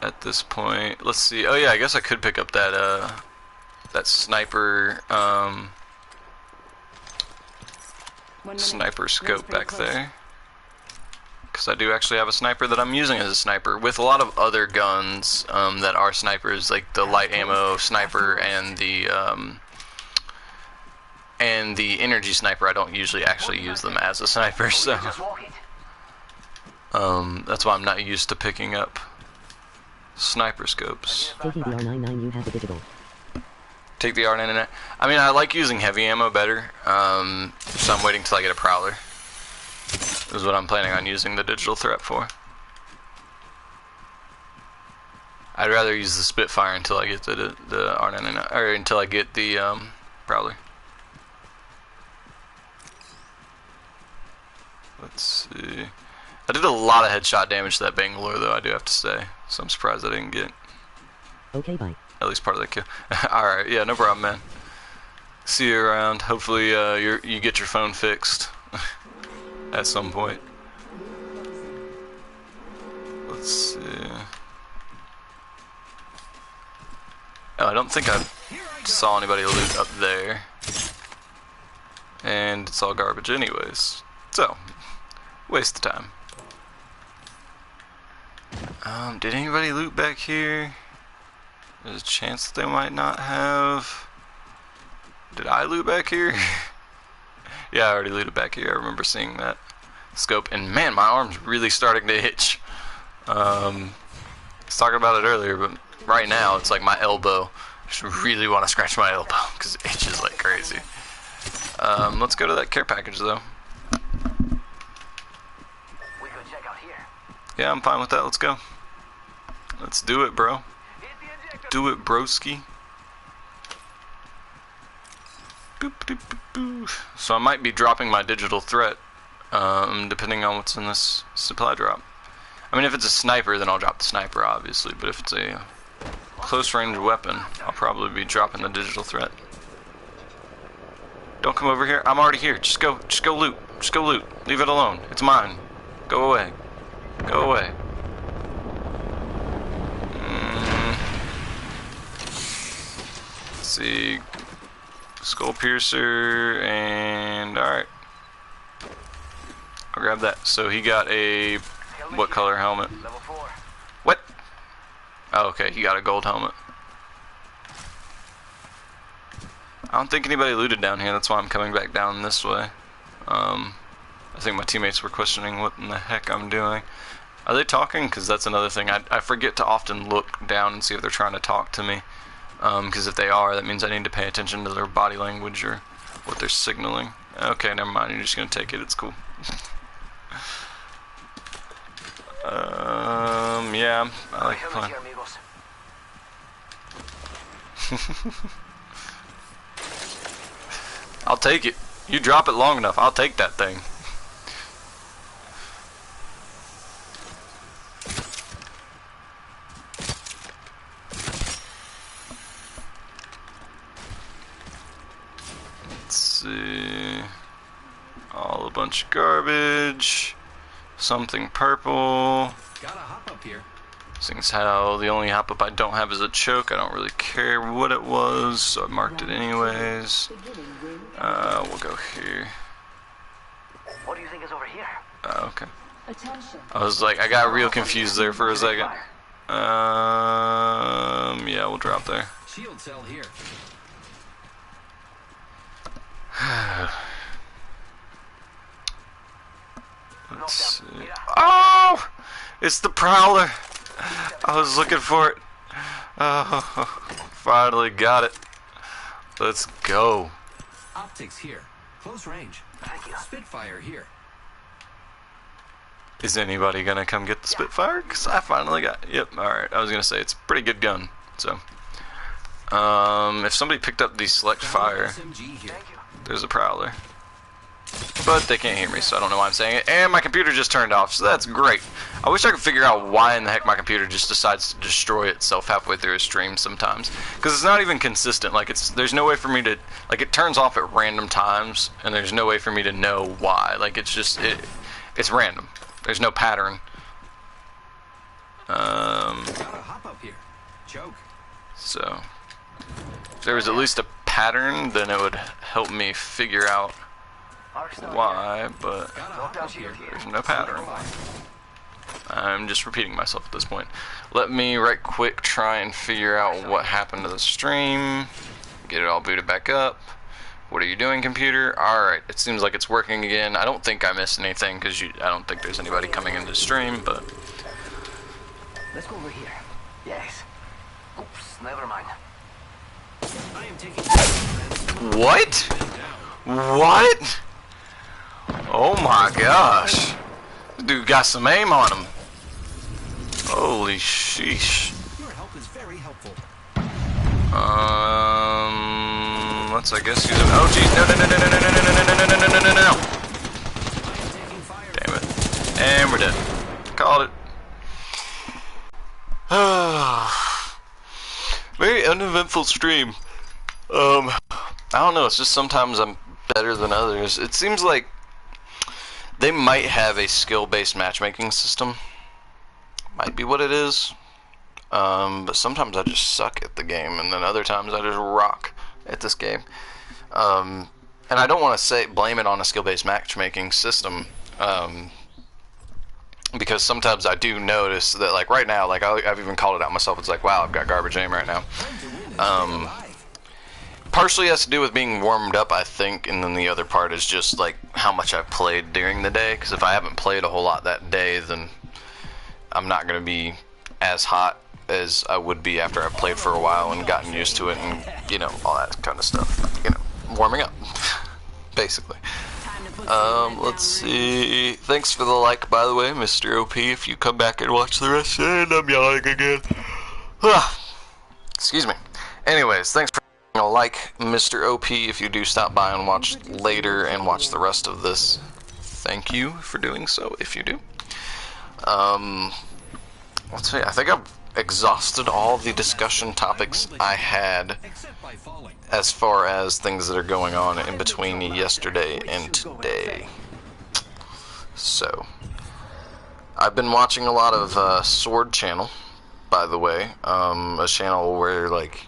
at this point. Let's see. Oh yeah, I guess I could pick up that that sniper sniper scope back there. Because I do actually have a sniper that I'm using as a sniper, with a lot of other guns that are snipers, like the light ammo sniper and the energy sniper. I don't usually actually use them as a sniper, so that's why I'm not used to picking up sniper scopes. Taking the R99, you have the digital. Take the R99. I mean, I like using heavy ammo better, so I'm waiting till I get a prowler. This is what I'm planning on using the digital threat for. I'd rather use the Spitfire until I get the R99, or until I get the prowler. Let's see. I did a lot of headshot damage to that Bangalore, though, I do have to say. So I'm surprised I didn't get Okay, bye. at least part of that kill. Alright, yeah, no problem, man. See you around. Hopefully you get your phone fixed at some point. Let's see. Oh, I don't think I saw anybody loot up there. And it's all garbage anyways. So, waste of time. Did anybody loot back here? There's a chance that they might not have. Did I loot back here? Yeah, I already looted back here. I remember seeing that scope. And man, my arm's really starting to itch. I was talking about it earlier, but right now it's like my elbow. I just really want to scratch my elbow because it itches like crazy. Let's go to that care package though. We could check out here. Yeah, I'm fine with that. Let's go. Let's do it, bro. Do it, broski. Boop, boop, boop, boop. So I might be dropping my digital threat, depending on what's in this supply drop. I mean, if it's a sniper, then I'll drop the sniper, obviously. But if it's a close-range weapon, I'll probably be dropping the digital threat. Don't come over here. I'm already here. Just go loot. Just go loot. Leave it alone. It's mine. Go away. Go away. Let's see. Skull piercer and alright. I'll grab that. So he got a what color helmet? Level 4. What? Oh, okay, he got a gold helmet. I don't think anybody looted down here, that's why I'm coming back down this way. I think my teammates were questioning what in the heck I'm doing. Are they talking? Because that's another thing. I forget to often look down and see if they're trying to talk to me. Because if they are, that means I need to pay attention to their body language or what they're signaling. Okay, never mind. You're just gonna take it. It's cool. Yeah, I like the plan. I'll take it. You drop it long enough, I'll take that thing. Let's see. All a bunch of garbage. Something purple. Gotta hop up here. Seeing how the only hop up I don't have is a choke, I don't really care what it was, so I marked it anyways. We'll go here. What do you think is over here? Okay. I was like, I got real confused there for a second. Yeah, we'll drop there. Shield cell here. Let's see. Oh! It's the Prowler! I was looking for it. Oh, finally got it. Let's go. Optics here. Close range. Thank you. Spitfire here. Is anybody gonna come get the Spitfire? Cause I finally got. Yep. All right. I was gonna say it's a pretty good gun. So, if somebody picked up the Select Fire, SMG here. Thank you. there's a Prowler. But they can't hear me, so I don't know why I'm saying it. And my computer just turned off, so that's great. I wish I could figure out why in the heck my computer just decides to destroy itself halfway through a stream sometimes. Because it's not even consistent. Like, there's no way for me to... Like, it turns off at random times, and there's no way for me to know why. Like, it's just... It's random. There's no pattern. Gotta hop up here. Choke. So... If there was at least a pattern, then it would help me figure out why, but Gotta hop up here. there's no pattern. I'm just repeating myself at this point. Let me right quick try and figure out what happened to the stream. Get it all booted back up. What are you doing, computer? Alright, it seems like it's working again. I don't think I missed anything because I don't think there's anybody coming into the stream, but... Let's go over here. Yes. Oops, never mind. I am taking What? What? Oh my gosh. This dude got some aim on him. Holy sheesh. Your help is very helpful. Let's I guess use it. Oh geez, no. I am taking fire. Damn it. And we're dead. Called it. Very uneventful stream. I don't know, it's just sometimes I'm better than others. It seems like they might have a skill-based matchmaking system. Might be what it is. But sometimes I just suck at the game, and then other times I just rock at this game. And I don't want to blame it on a skill-based matchmaking system, because sometimes I do notice that, like right now, like I've even called it out myself. It's like, wow, I've got garbage aim right now. Partially has to do with being warmed up, I think, and then the other part is just like how much I've played during the day. Because if I haven't played a whole lot that day, then I'm not going to be as hot as I would be after I've played for a while and gotten used to it, and you know, all that kind of stuff. You know, warming up, basically. Let's see. Thanks for the like, by the way, Mr. OP. If you come back and watch the rest, and I'm yawning again. Excuse me. Anyways, thanks for a like, Mr. OP. If you do stop by and watch later and watch the rest of this, thank you for doing so. If you do, let's see. I think I've exhausted all the discussion topics I had Except by falling. as far as things that are going on in between yesterday and today. So, I've been watching a lot of Sword Channel, by the way. A channel where, like,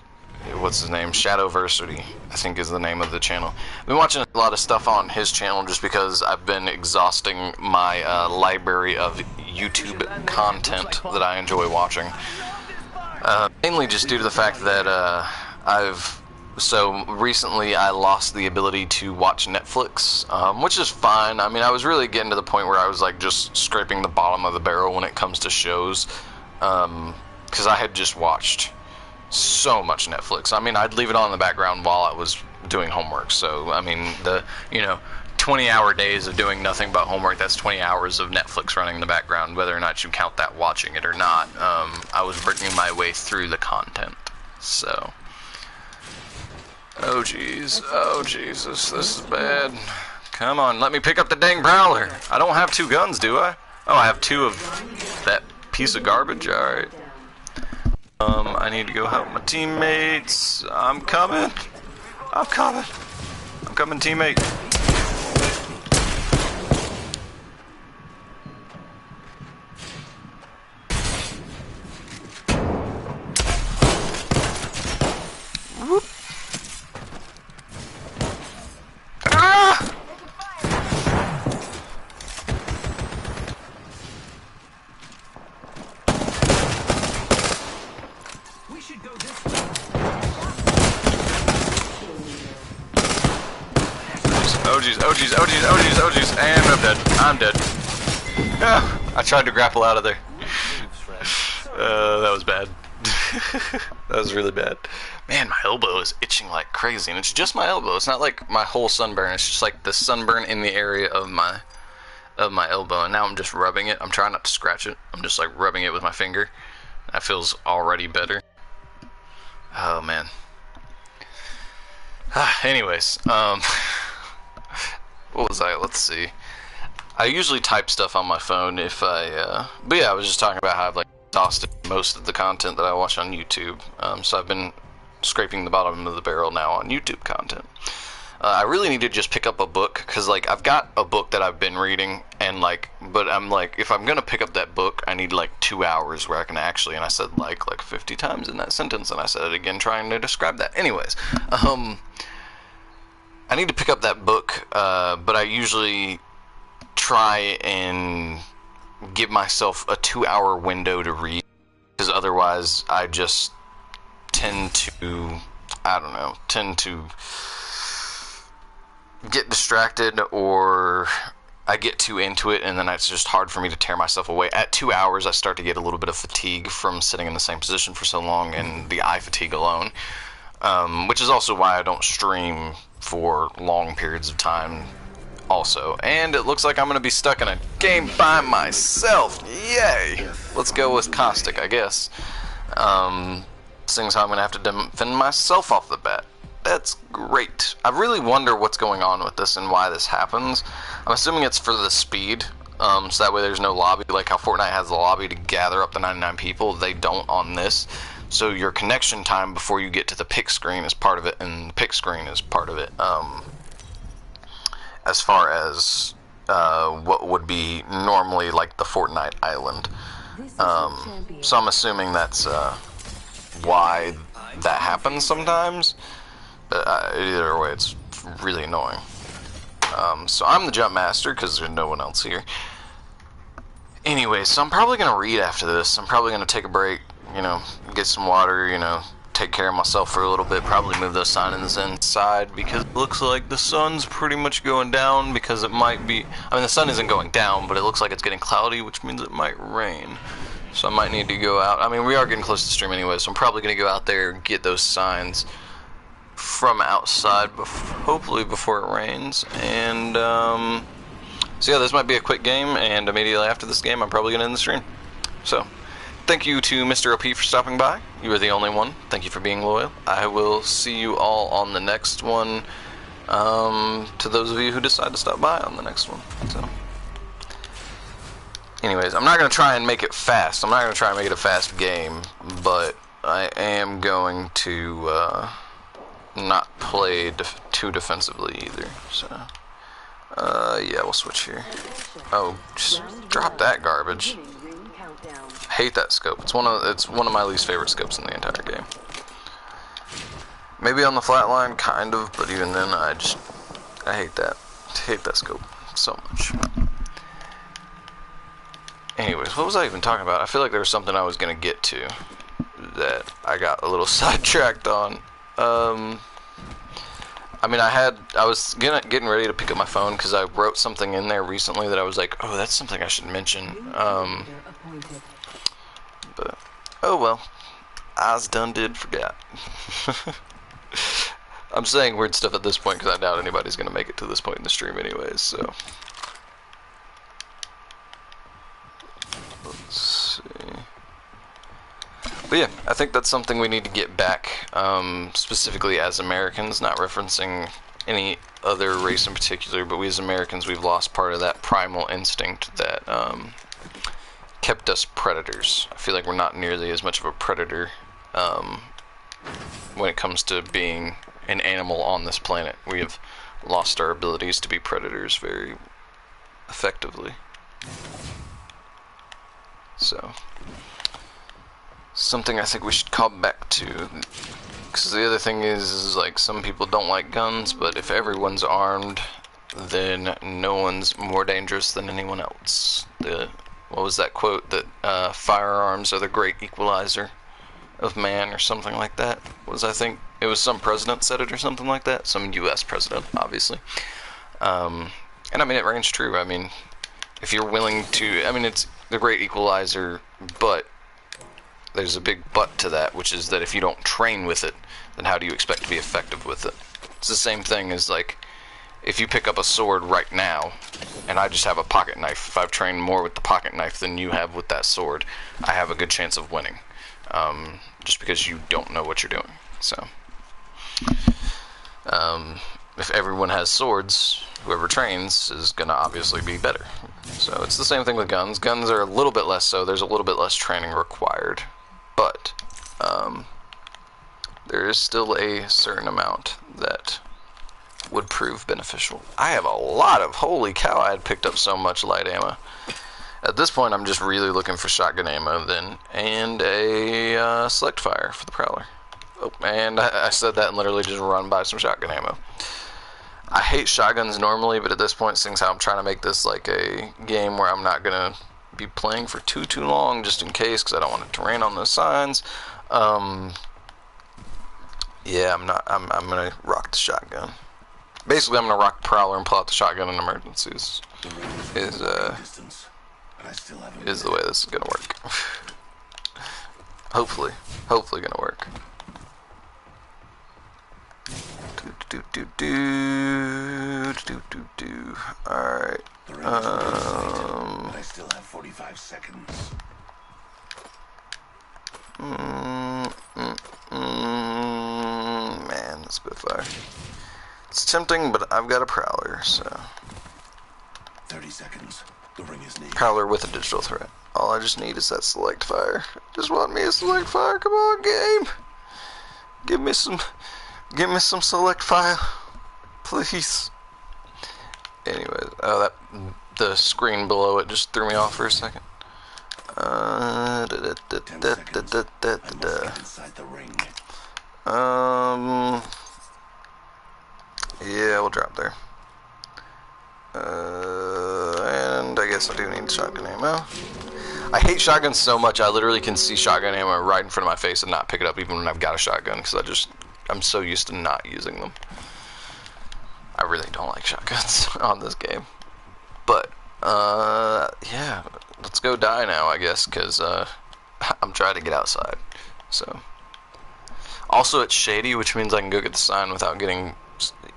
what's his name? Shadowversity, I think is the name of the channel. I've been watching a lot of stuff on his channel just because I've been exhausting my library of YouTube content that I enjoy watching. Mainly just due to the fact that so recently I lost the ability to watch Netflix, which is fine. I mean, I was really getting to the point where I was like just scraping the bottom of the barrel when it comes to shows, because I had just watched so much Netflix. I mean, I'd leave it on in the background while I was doing homework. So, I mean, 20-hour days of doing nothing but homework, that's 20 hours of Netflix running in the background, whether or not you count that watching it or not. I was working my way through the content. So, oh jeez, oh Jesus, this is bad. Come on, let me pick up the dang Prowler. I don't have two guns, do I? Oh, I have two of that piece of garbage. Alright. I need to go help my teammates. I'm coming. I'm coming. I'm coming, teammate. Whoop. Ah! We should go this way. Oh jeez, oh jeez, oh jeez, oh jeez, oh jeez, and I'm dead. I'm dead. Ah, I tried to grapple out of there. That was bad. That was really bad. Man, my elbow is itching like crazy, and it's just my elbow. It's not like my whole sunburn. It's just like the sunburn in the area of my elbow, and now I'm just rubbing it. I'm trying not to scratch it. I'm just like rubbing it with my finger. That feels already better. Oh man. Anyways, what was I? Let's see. I usually type stuff on my phone if I, but yeah, I was just talking about how I've like exhausted most of the content that I watch on YouTube. So I've been scraping the bottom of the barrel now on YouTube content. I really need to just pick up a book, because like I've got a book that I've been reading, and like, but I'm like, if I'm gonna pick up that book, I need like 2 hours where I can actually, and I said like 50 times in that sentence, and I said it again trying to describe that. Anyways, I need to pick up that book, but I usually try and give myself a 2-hour window to read, because otherwise I just tend to, I don't know, get distracted, or I get too into it, and then it's just hard for me to tear myself away. At 2 hours, I start to get a little bit of fatigue from sitting in the same position for so long, and the eye fatigue alone, which is also why I don't stream for long periods of time also. And it looks like I'm going to be stuck in a game by myself. Yay! Let's go with Caustic, I guess. Seeing as how I'm going to have to defend myself off the bat. That's great. I really wonder what's going on with this and why this happens. I'm assuming it's for the speed, so that way there's no lobby. Like how Fortnite has the lobby to gather up the 99 people, they don't on this. So your connection time before you get to the pick screen is part of it, and the pick screen is part of it. As far as what would be normally like the Fortnite island. So I'm assuming that's why that happens sometimes. But either way, it's really annoying. So I'm the jump master because there's no one else here. Anyway, so I'm probably going to read after this. I'm probably going to take a break, you know, get some water, you know, take care of myself for a little bit, probably move those signs inside, because it looks like the sun's pretty much going down, because it might be, I mean the sun isn't going down, but it looks like it's getting cloudy, which means it might rain. So I might need to go out. I mean, we are getting close to stream anyway, so I'm probably going to go out there and get those signs from outside, hopefully before it rains. And so yeah, this might be a quick game, and immediately after this game I'm probably going to end the stream. So thank you to Mr. OP for stopping by. You are the only one. Thank you for being loyal. I will see you all on the next one, to those of you who decide to stop by on the next one. So anyways, I'm not going to try and make it fast. I'm not going to try and make it a fast game, but I am going to not play too defensively either. So yeah, we'll switch here. Oh, just drop that garbage. Hate that scope. It's one of my least favorite scopes in the entire game. Maybe on the flatline, kind of, but even then, I hate that. I hate that scope so much. Anyways, what was I even talking about? I feel like there was something I was gonna get to that I got a little sidetracked on. I mean, I was getting ready to pick up my phone because I wrote something in there recently that I was like, oh, that's something I should mention. But oh well, I's done did forgot. I'm saying weird stuff at this point because I doubt anybody's gonna make it to this point in the stream anyways. So let's see. But yeah, I think that's something we need to get back, specifically as Americans, not referencing any other race in particular, but we as Americans, we've lost part of that primal instinct that kept us predators. I feel like we're not nearly as much of a predator when it comes to being an animal on this planet. We have lost our abilities to be predators very effectively. So something I think we should call back to, because the other thing is like some people don't like guns, but if everyone's armed, then no one's more dangerous than anyone else. What was that quote, that firearms are the great equalizer of man, or something like that? I think it was some president said it or something like that, some US president obviously. And I mean, it rings true. I mean, if you're willing to, I mean, it's the great equalizer, but there's a big but to that, which is that if you don't train with it, then how do you expect to be effective with it? It's the same thing as, like, if you pick up a sword right now, and I just have a pocket knife, if I've trained more with the pocket knife than you have with that sword, I have a good chance of winning. Just because you don't know what you're doing. So, if everyone has swords, whoever trains is going to obviously be better. So it's the same thing with guns. Guns are a little bit less so. There's a little bit less training required. But there is still a certain amount that would prove beneficial. I have a lot of... Holy cow, I had picked up so much light ammo. At this point, I'm just really looking for shotgun ammo then, and a select fire for the Prowler. Oh, and I said that and literally just run by some shotgun ammo. I hate shotguns normally, but at this point, seeing how I'm trying to make this like a game where I'm not going to be playing for too long, just in case, because I don't want it to rain on those signs. Yeah, I'm going to rock the shotgun. Basically, I'm going to rock the Prowler and pull out the shotgun in emergencies. Is the way this is going to work. Hopefully going to work. Alright. I still have 45 seconds. Man, the Spitfire. It's tempting, but I've got a Prowler, so. 30 seconds. The ring is near. Prowler with a digital threat. All I just need is that select fire. Just want me a select fire. Come on, game. Give me some select fire, please. Anyways, the screen below it just threw me off for a second. Yeah, we'll drop there. And I guess I do need shotgun ammo. I hate shotguns so much, I literally can see shotgun ammo right in front of my face and not pick it up even when I've got a shotgun, because I'm so used to not using them. I really don't like shotguns on this game. But, yeah, let's go die now, I guess, because I'm trying to get outside. So, also it's shady, which means I can go get the sun without getting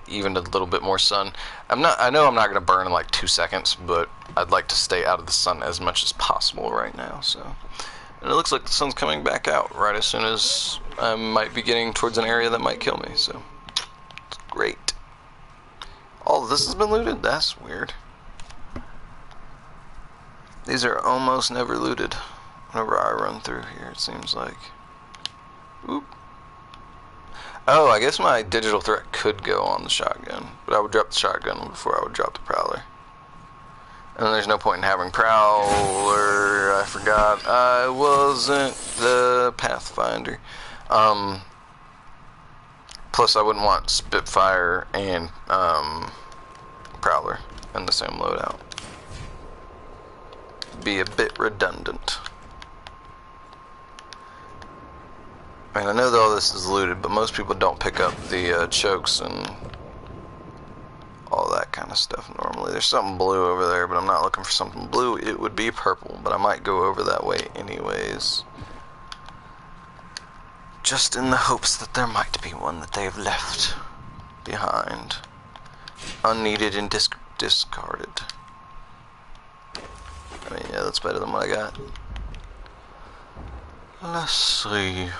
even a little bit more sun. I know I'm not going to burn in like 2 seconds, but I'd like to stay out of the sun as much as possible right now. So, and it looks like the sun's coming back out right as soon as I might be getting towards an area that might kill me. So, it's great. All of this has been looted? That's weird. These are almost never looted whenever I run through here, it seems like. Oop. Oh, I guess my digital threat could go on the shotgun, but I would drop the shotgun before I would drop the Prowler. And there's no point in having Prowler. I forgot I wasn't the Pathfinder. Plus, I wouldn't want Spitfire and Prowler in the same loadout. Be a bit redundant. I mean, I know that all this is looted, but most people don't pick up the chokes and all that kind of stuff normally. There's something blue over there, but I'm not looking for something blue. It would be purple, but I might go over that way anyways. Just in the hopes that there might be one that they've left behind. Unneeded and discarded. I mean, yeah, that's better than what I got. Let's see.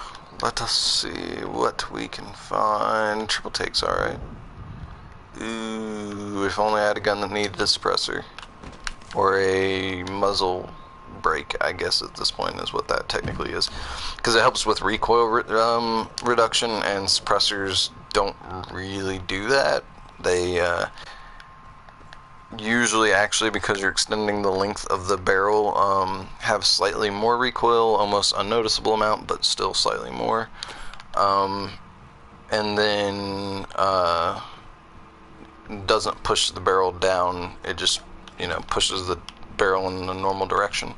Let us see what we can find. Triple takes, alright. Ooh, if only I had a gun that needed a suppressor. Or a muzzle brake, I guess at this point is what that technically is. Because it helps with recoil reduction, and suppressors don't really do that. They usually, actually, because you're extending the length of the barrel, have slightly more recoil, almost unnoticeable amount, but still slightly more. And then doesn't push the barrel down, it just, pushes the barrel in the normal direction.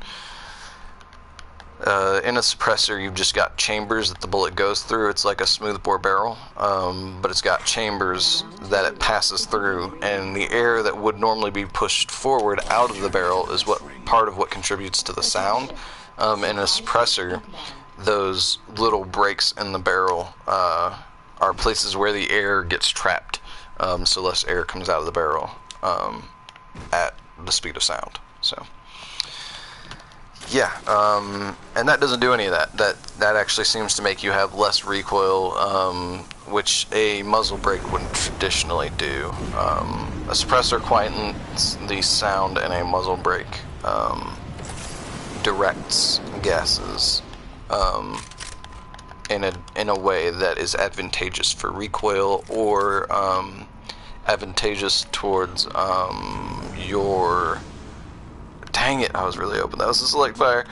In a suppressor, you've just got chambers that the bullet goes through. It's like a smoothbore barrel, but it's got chambers that it passes through, and the air that would normally be pushed forward out of the barrel is part of what contributes to the sound. In a suppressor, those little breaks in the barrel are places where the air gets trapped, so less air comes out of the barrel at the speed of sound. So yeah, and that doesn't do any of that. That actually seems to make you have less recoil, which a muzzle brake wouldn't traditionally do. A suppressor quietens the sound, and a muzzle brake directs gases in a way that is advantageous for recoil, or advantageous towards your... Dang it, I was really hoping that was a select fire.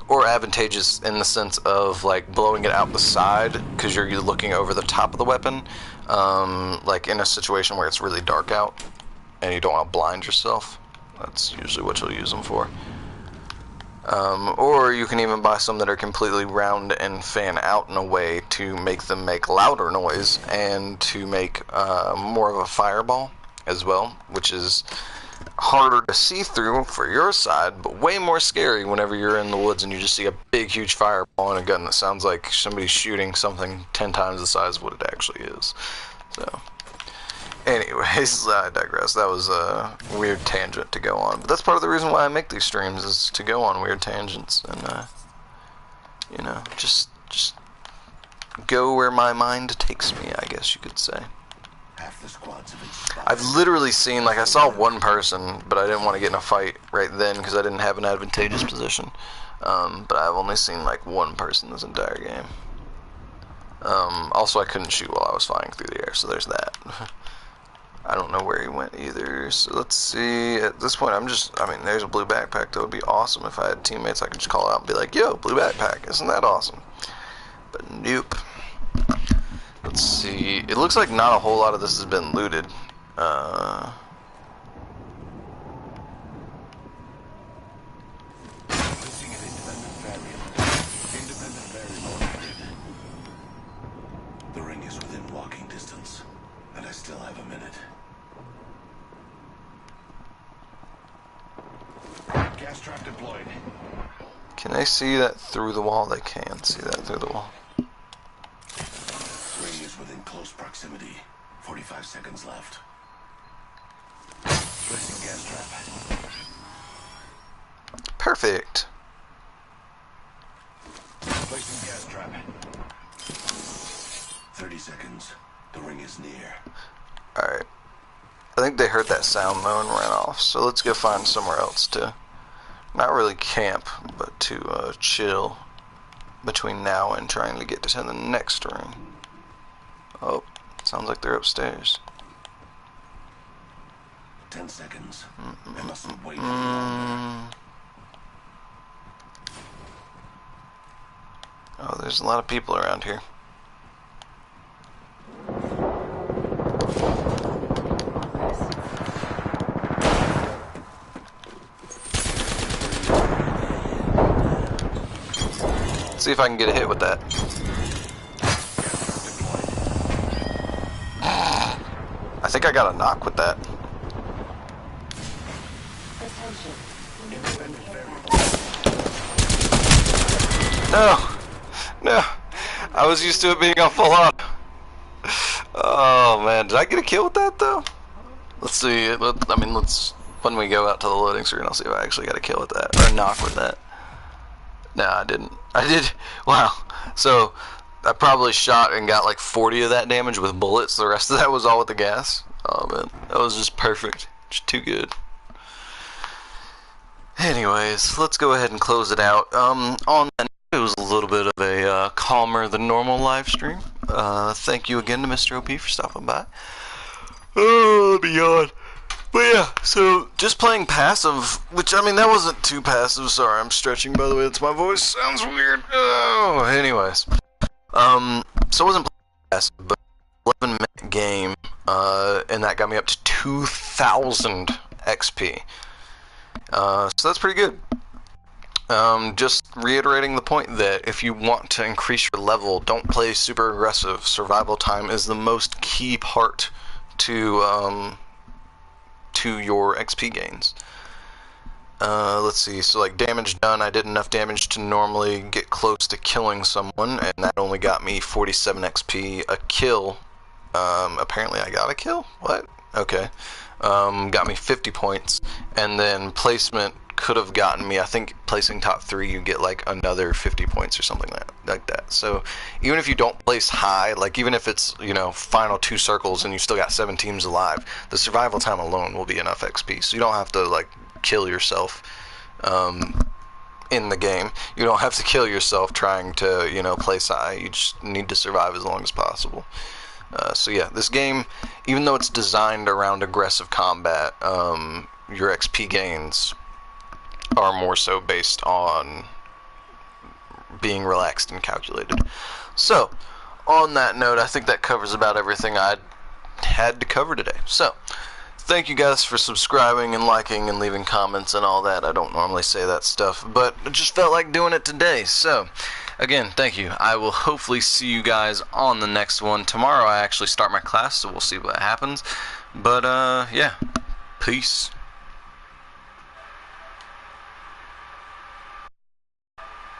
Or advantageous in the sense of like blowing it out the side, because you're looking over the top of the weapon, like in a situation where it's really dark out and you don't want to blind yourself. That's usually what you'll use them for. Or you can even buy some that are completely round and fan out in a way to make them make louder noise and to make more of a fireball as well, which is harder to see through for your side, but way more scary whenever you're in the woods and you just see a big huge fireball in a gun that sounds like somebody's shooting something 10 times the size of what it actually is. So anyways, I digress. That was a weird tangent to go on, but that's part of the reason why I make these streams, is to go on weird tangents and you know, just go where my mind takes me, I guess you could say. I've literally seen, like, I saw one person, but I didn't want to get in a fight right then because I didn't have an advantageous position. But I've only seen like one person this entire game. Also, I couldn't shoot while I was flying through the air, so there's that. I don't know where he went either, so let's see. At this point, I mean, there's a blue backpack. That would be awesome if I had teammates I could just call out and be like, yo, blue backpack, isn't that awesome? But nope. Let's see. It looks like not a whole lot of this has been looted. The ring is within walking distance, and I still have a minute. Gas trap deployed. Can they see that through the wall? They can see that through the wall. Ring is within close proximity. 45 seconds left. Placing gas trap. Perfect. Placing gas trap. 30 seconds. The ring is near. Alright. I think they heard that sound though and ran off, so let's go find somewhere else to not really camp, but to chill between now and trying to get to the next ring. Oh, sounds like they're upstairs. 10 seconds. They mustn't wait any longer. Oh, there's a lot of people around here. Let's see if I can get a hit with that. I think I got a knock with that. No! No! I was used to it being on full on. Oh man, did I get a kill with that though? Let's see. When we go out to the loading screen, I'll see if I actually got a kill with that, or a knock with that. No, I didn't. I did. Wow. So I probably shot and got like 40 of that damage with bullets. The rest of that was all with the gas. Oh man, that was just perfect. Just too good. Anyways, let's go ahead and close it out. On that, it was a little bit of a calmer than normal live stream. Thank you again to Mr. OP for stopping by. Oh, beyond. But yeah, so just playing passive, which, I mean, that wasn't too passive. Sorry, I'm stretching, by the way. It's my voice. Sounds weird. Oh, anyways. So I wasn't playing passive, but 11-minute game, and that got me up to 2,000 XP. So that's pretty good. Just reiterating the point that if you want to increase your level, don't play super aggressive. Survival time is the most key part to your XP gains. Let's see, so like damage done, I did enough damage to normally get close to killing someone, and that only got me 47 XP. A kill, apparently I got a kill? What? Okay. Got me 50 points, and then placement could have gotten me, I think placing top 3 you get like another 50 points or something like that. So even if you don't place high, like even if it's, you know, final 2 circles and you still got 7 teams alive, the survival time alone will be enough XP. So you don't have to like kill yourself in the game. You don't have to kill yourself trying to, you know, place high. You just need to survive as long as possible. So yeah, this game, even though it's designed around aggressive combat, your XP gains are more so based on being relaxed and calculated. So, on that note, I think that covers about everything I had to cover today. So, thank you guys for subscribing and liking and leaving comments and all that. I don't normally say that stuff, but I just felt like doing it today. So, again, thank you. I will hopefully see you guys on the next one. Tomorrow I actually start my class, so we'll see what happens. But, yeah. Peace.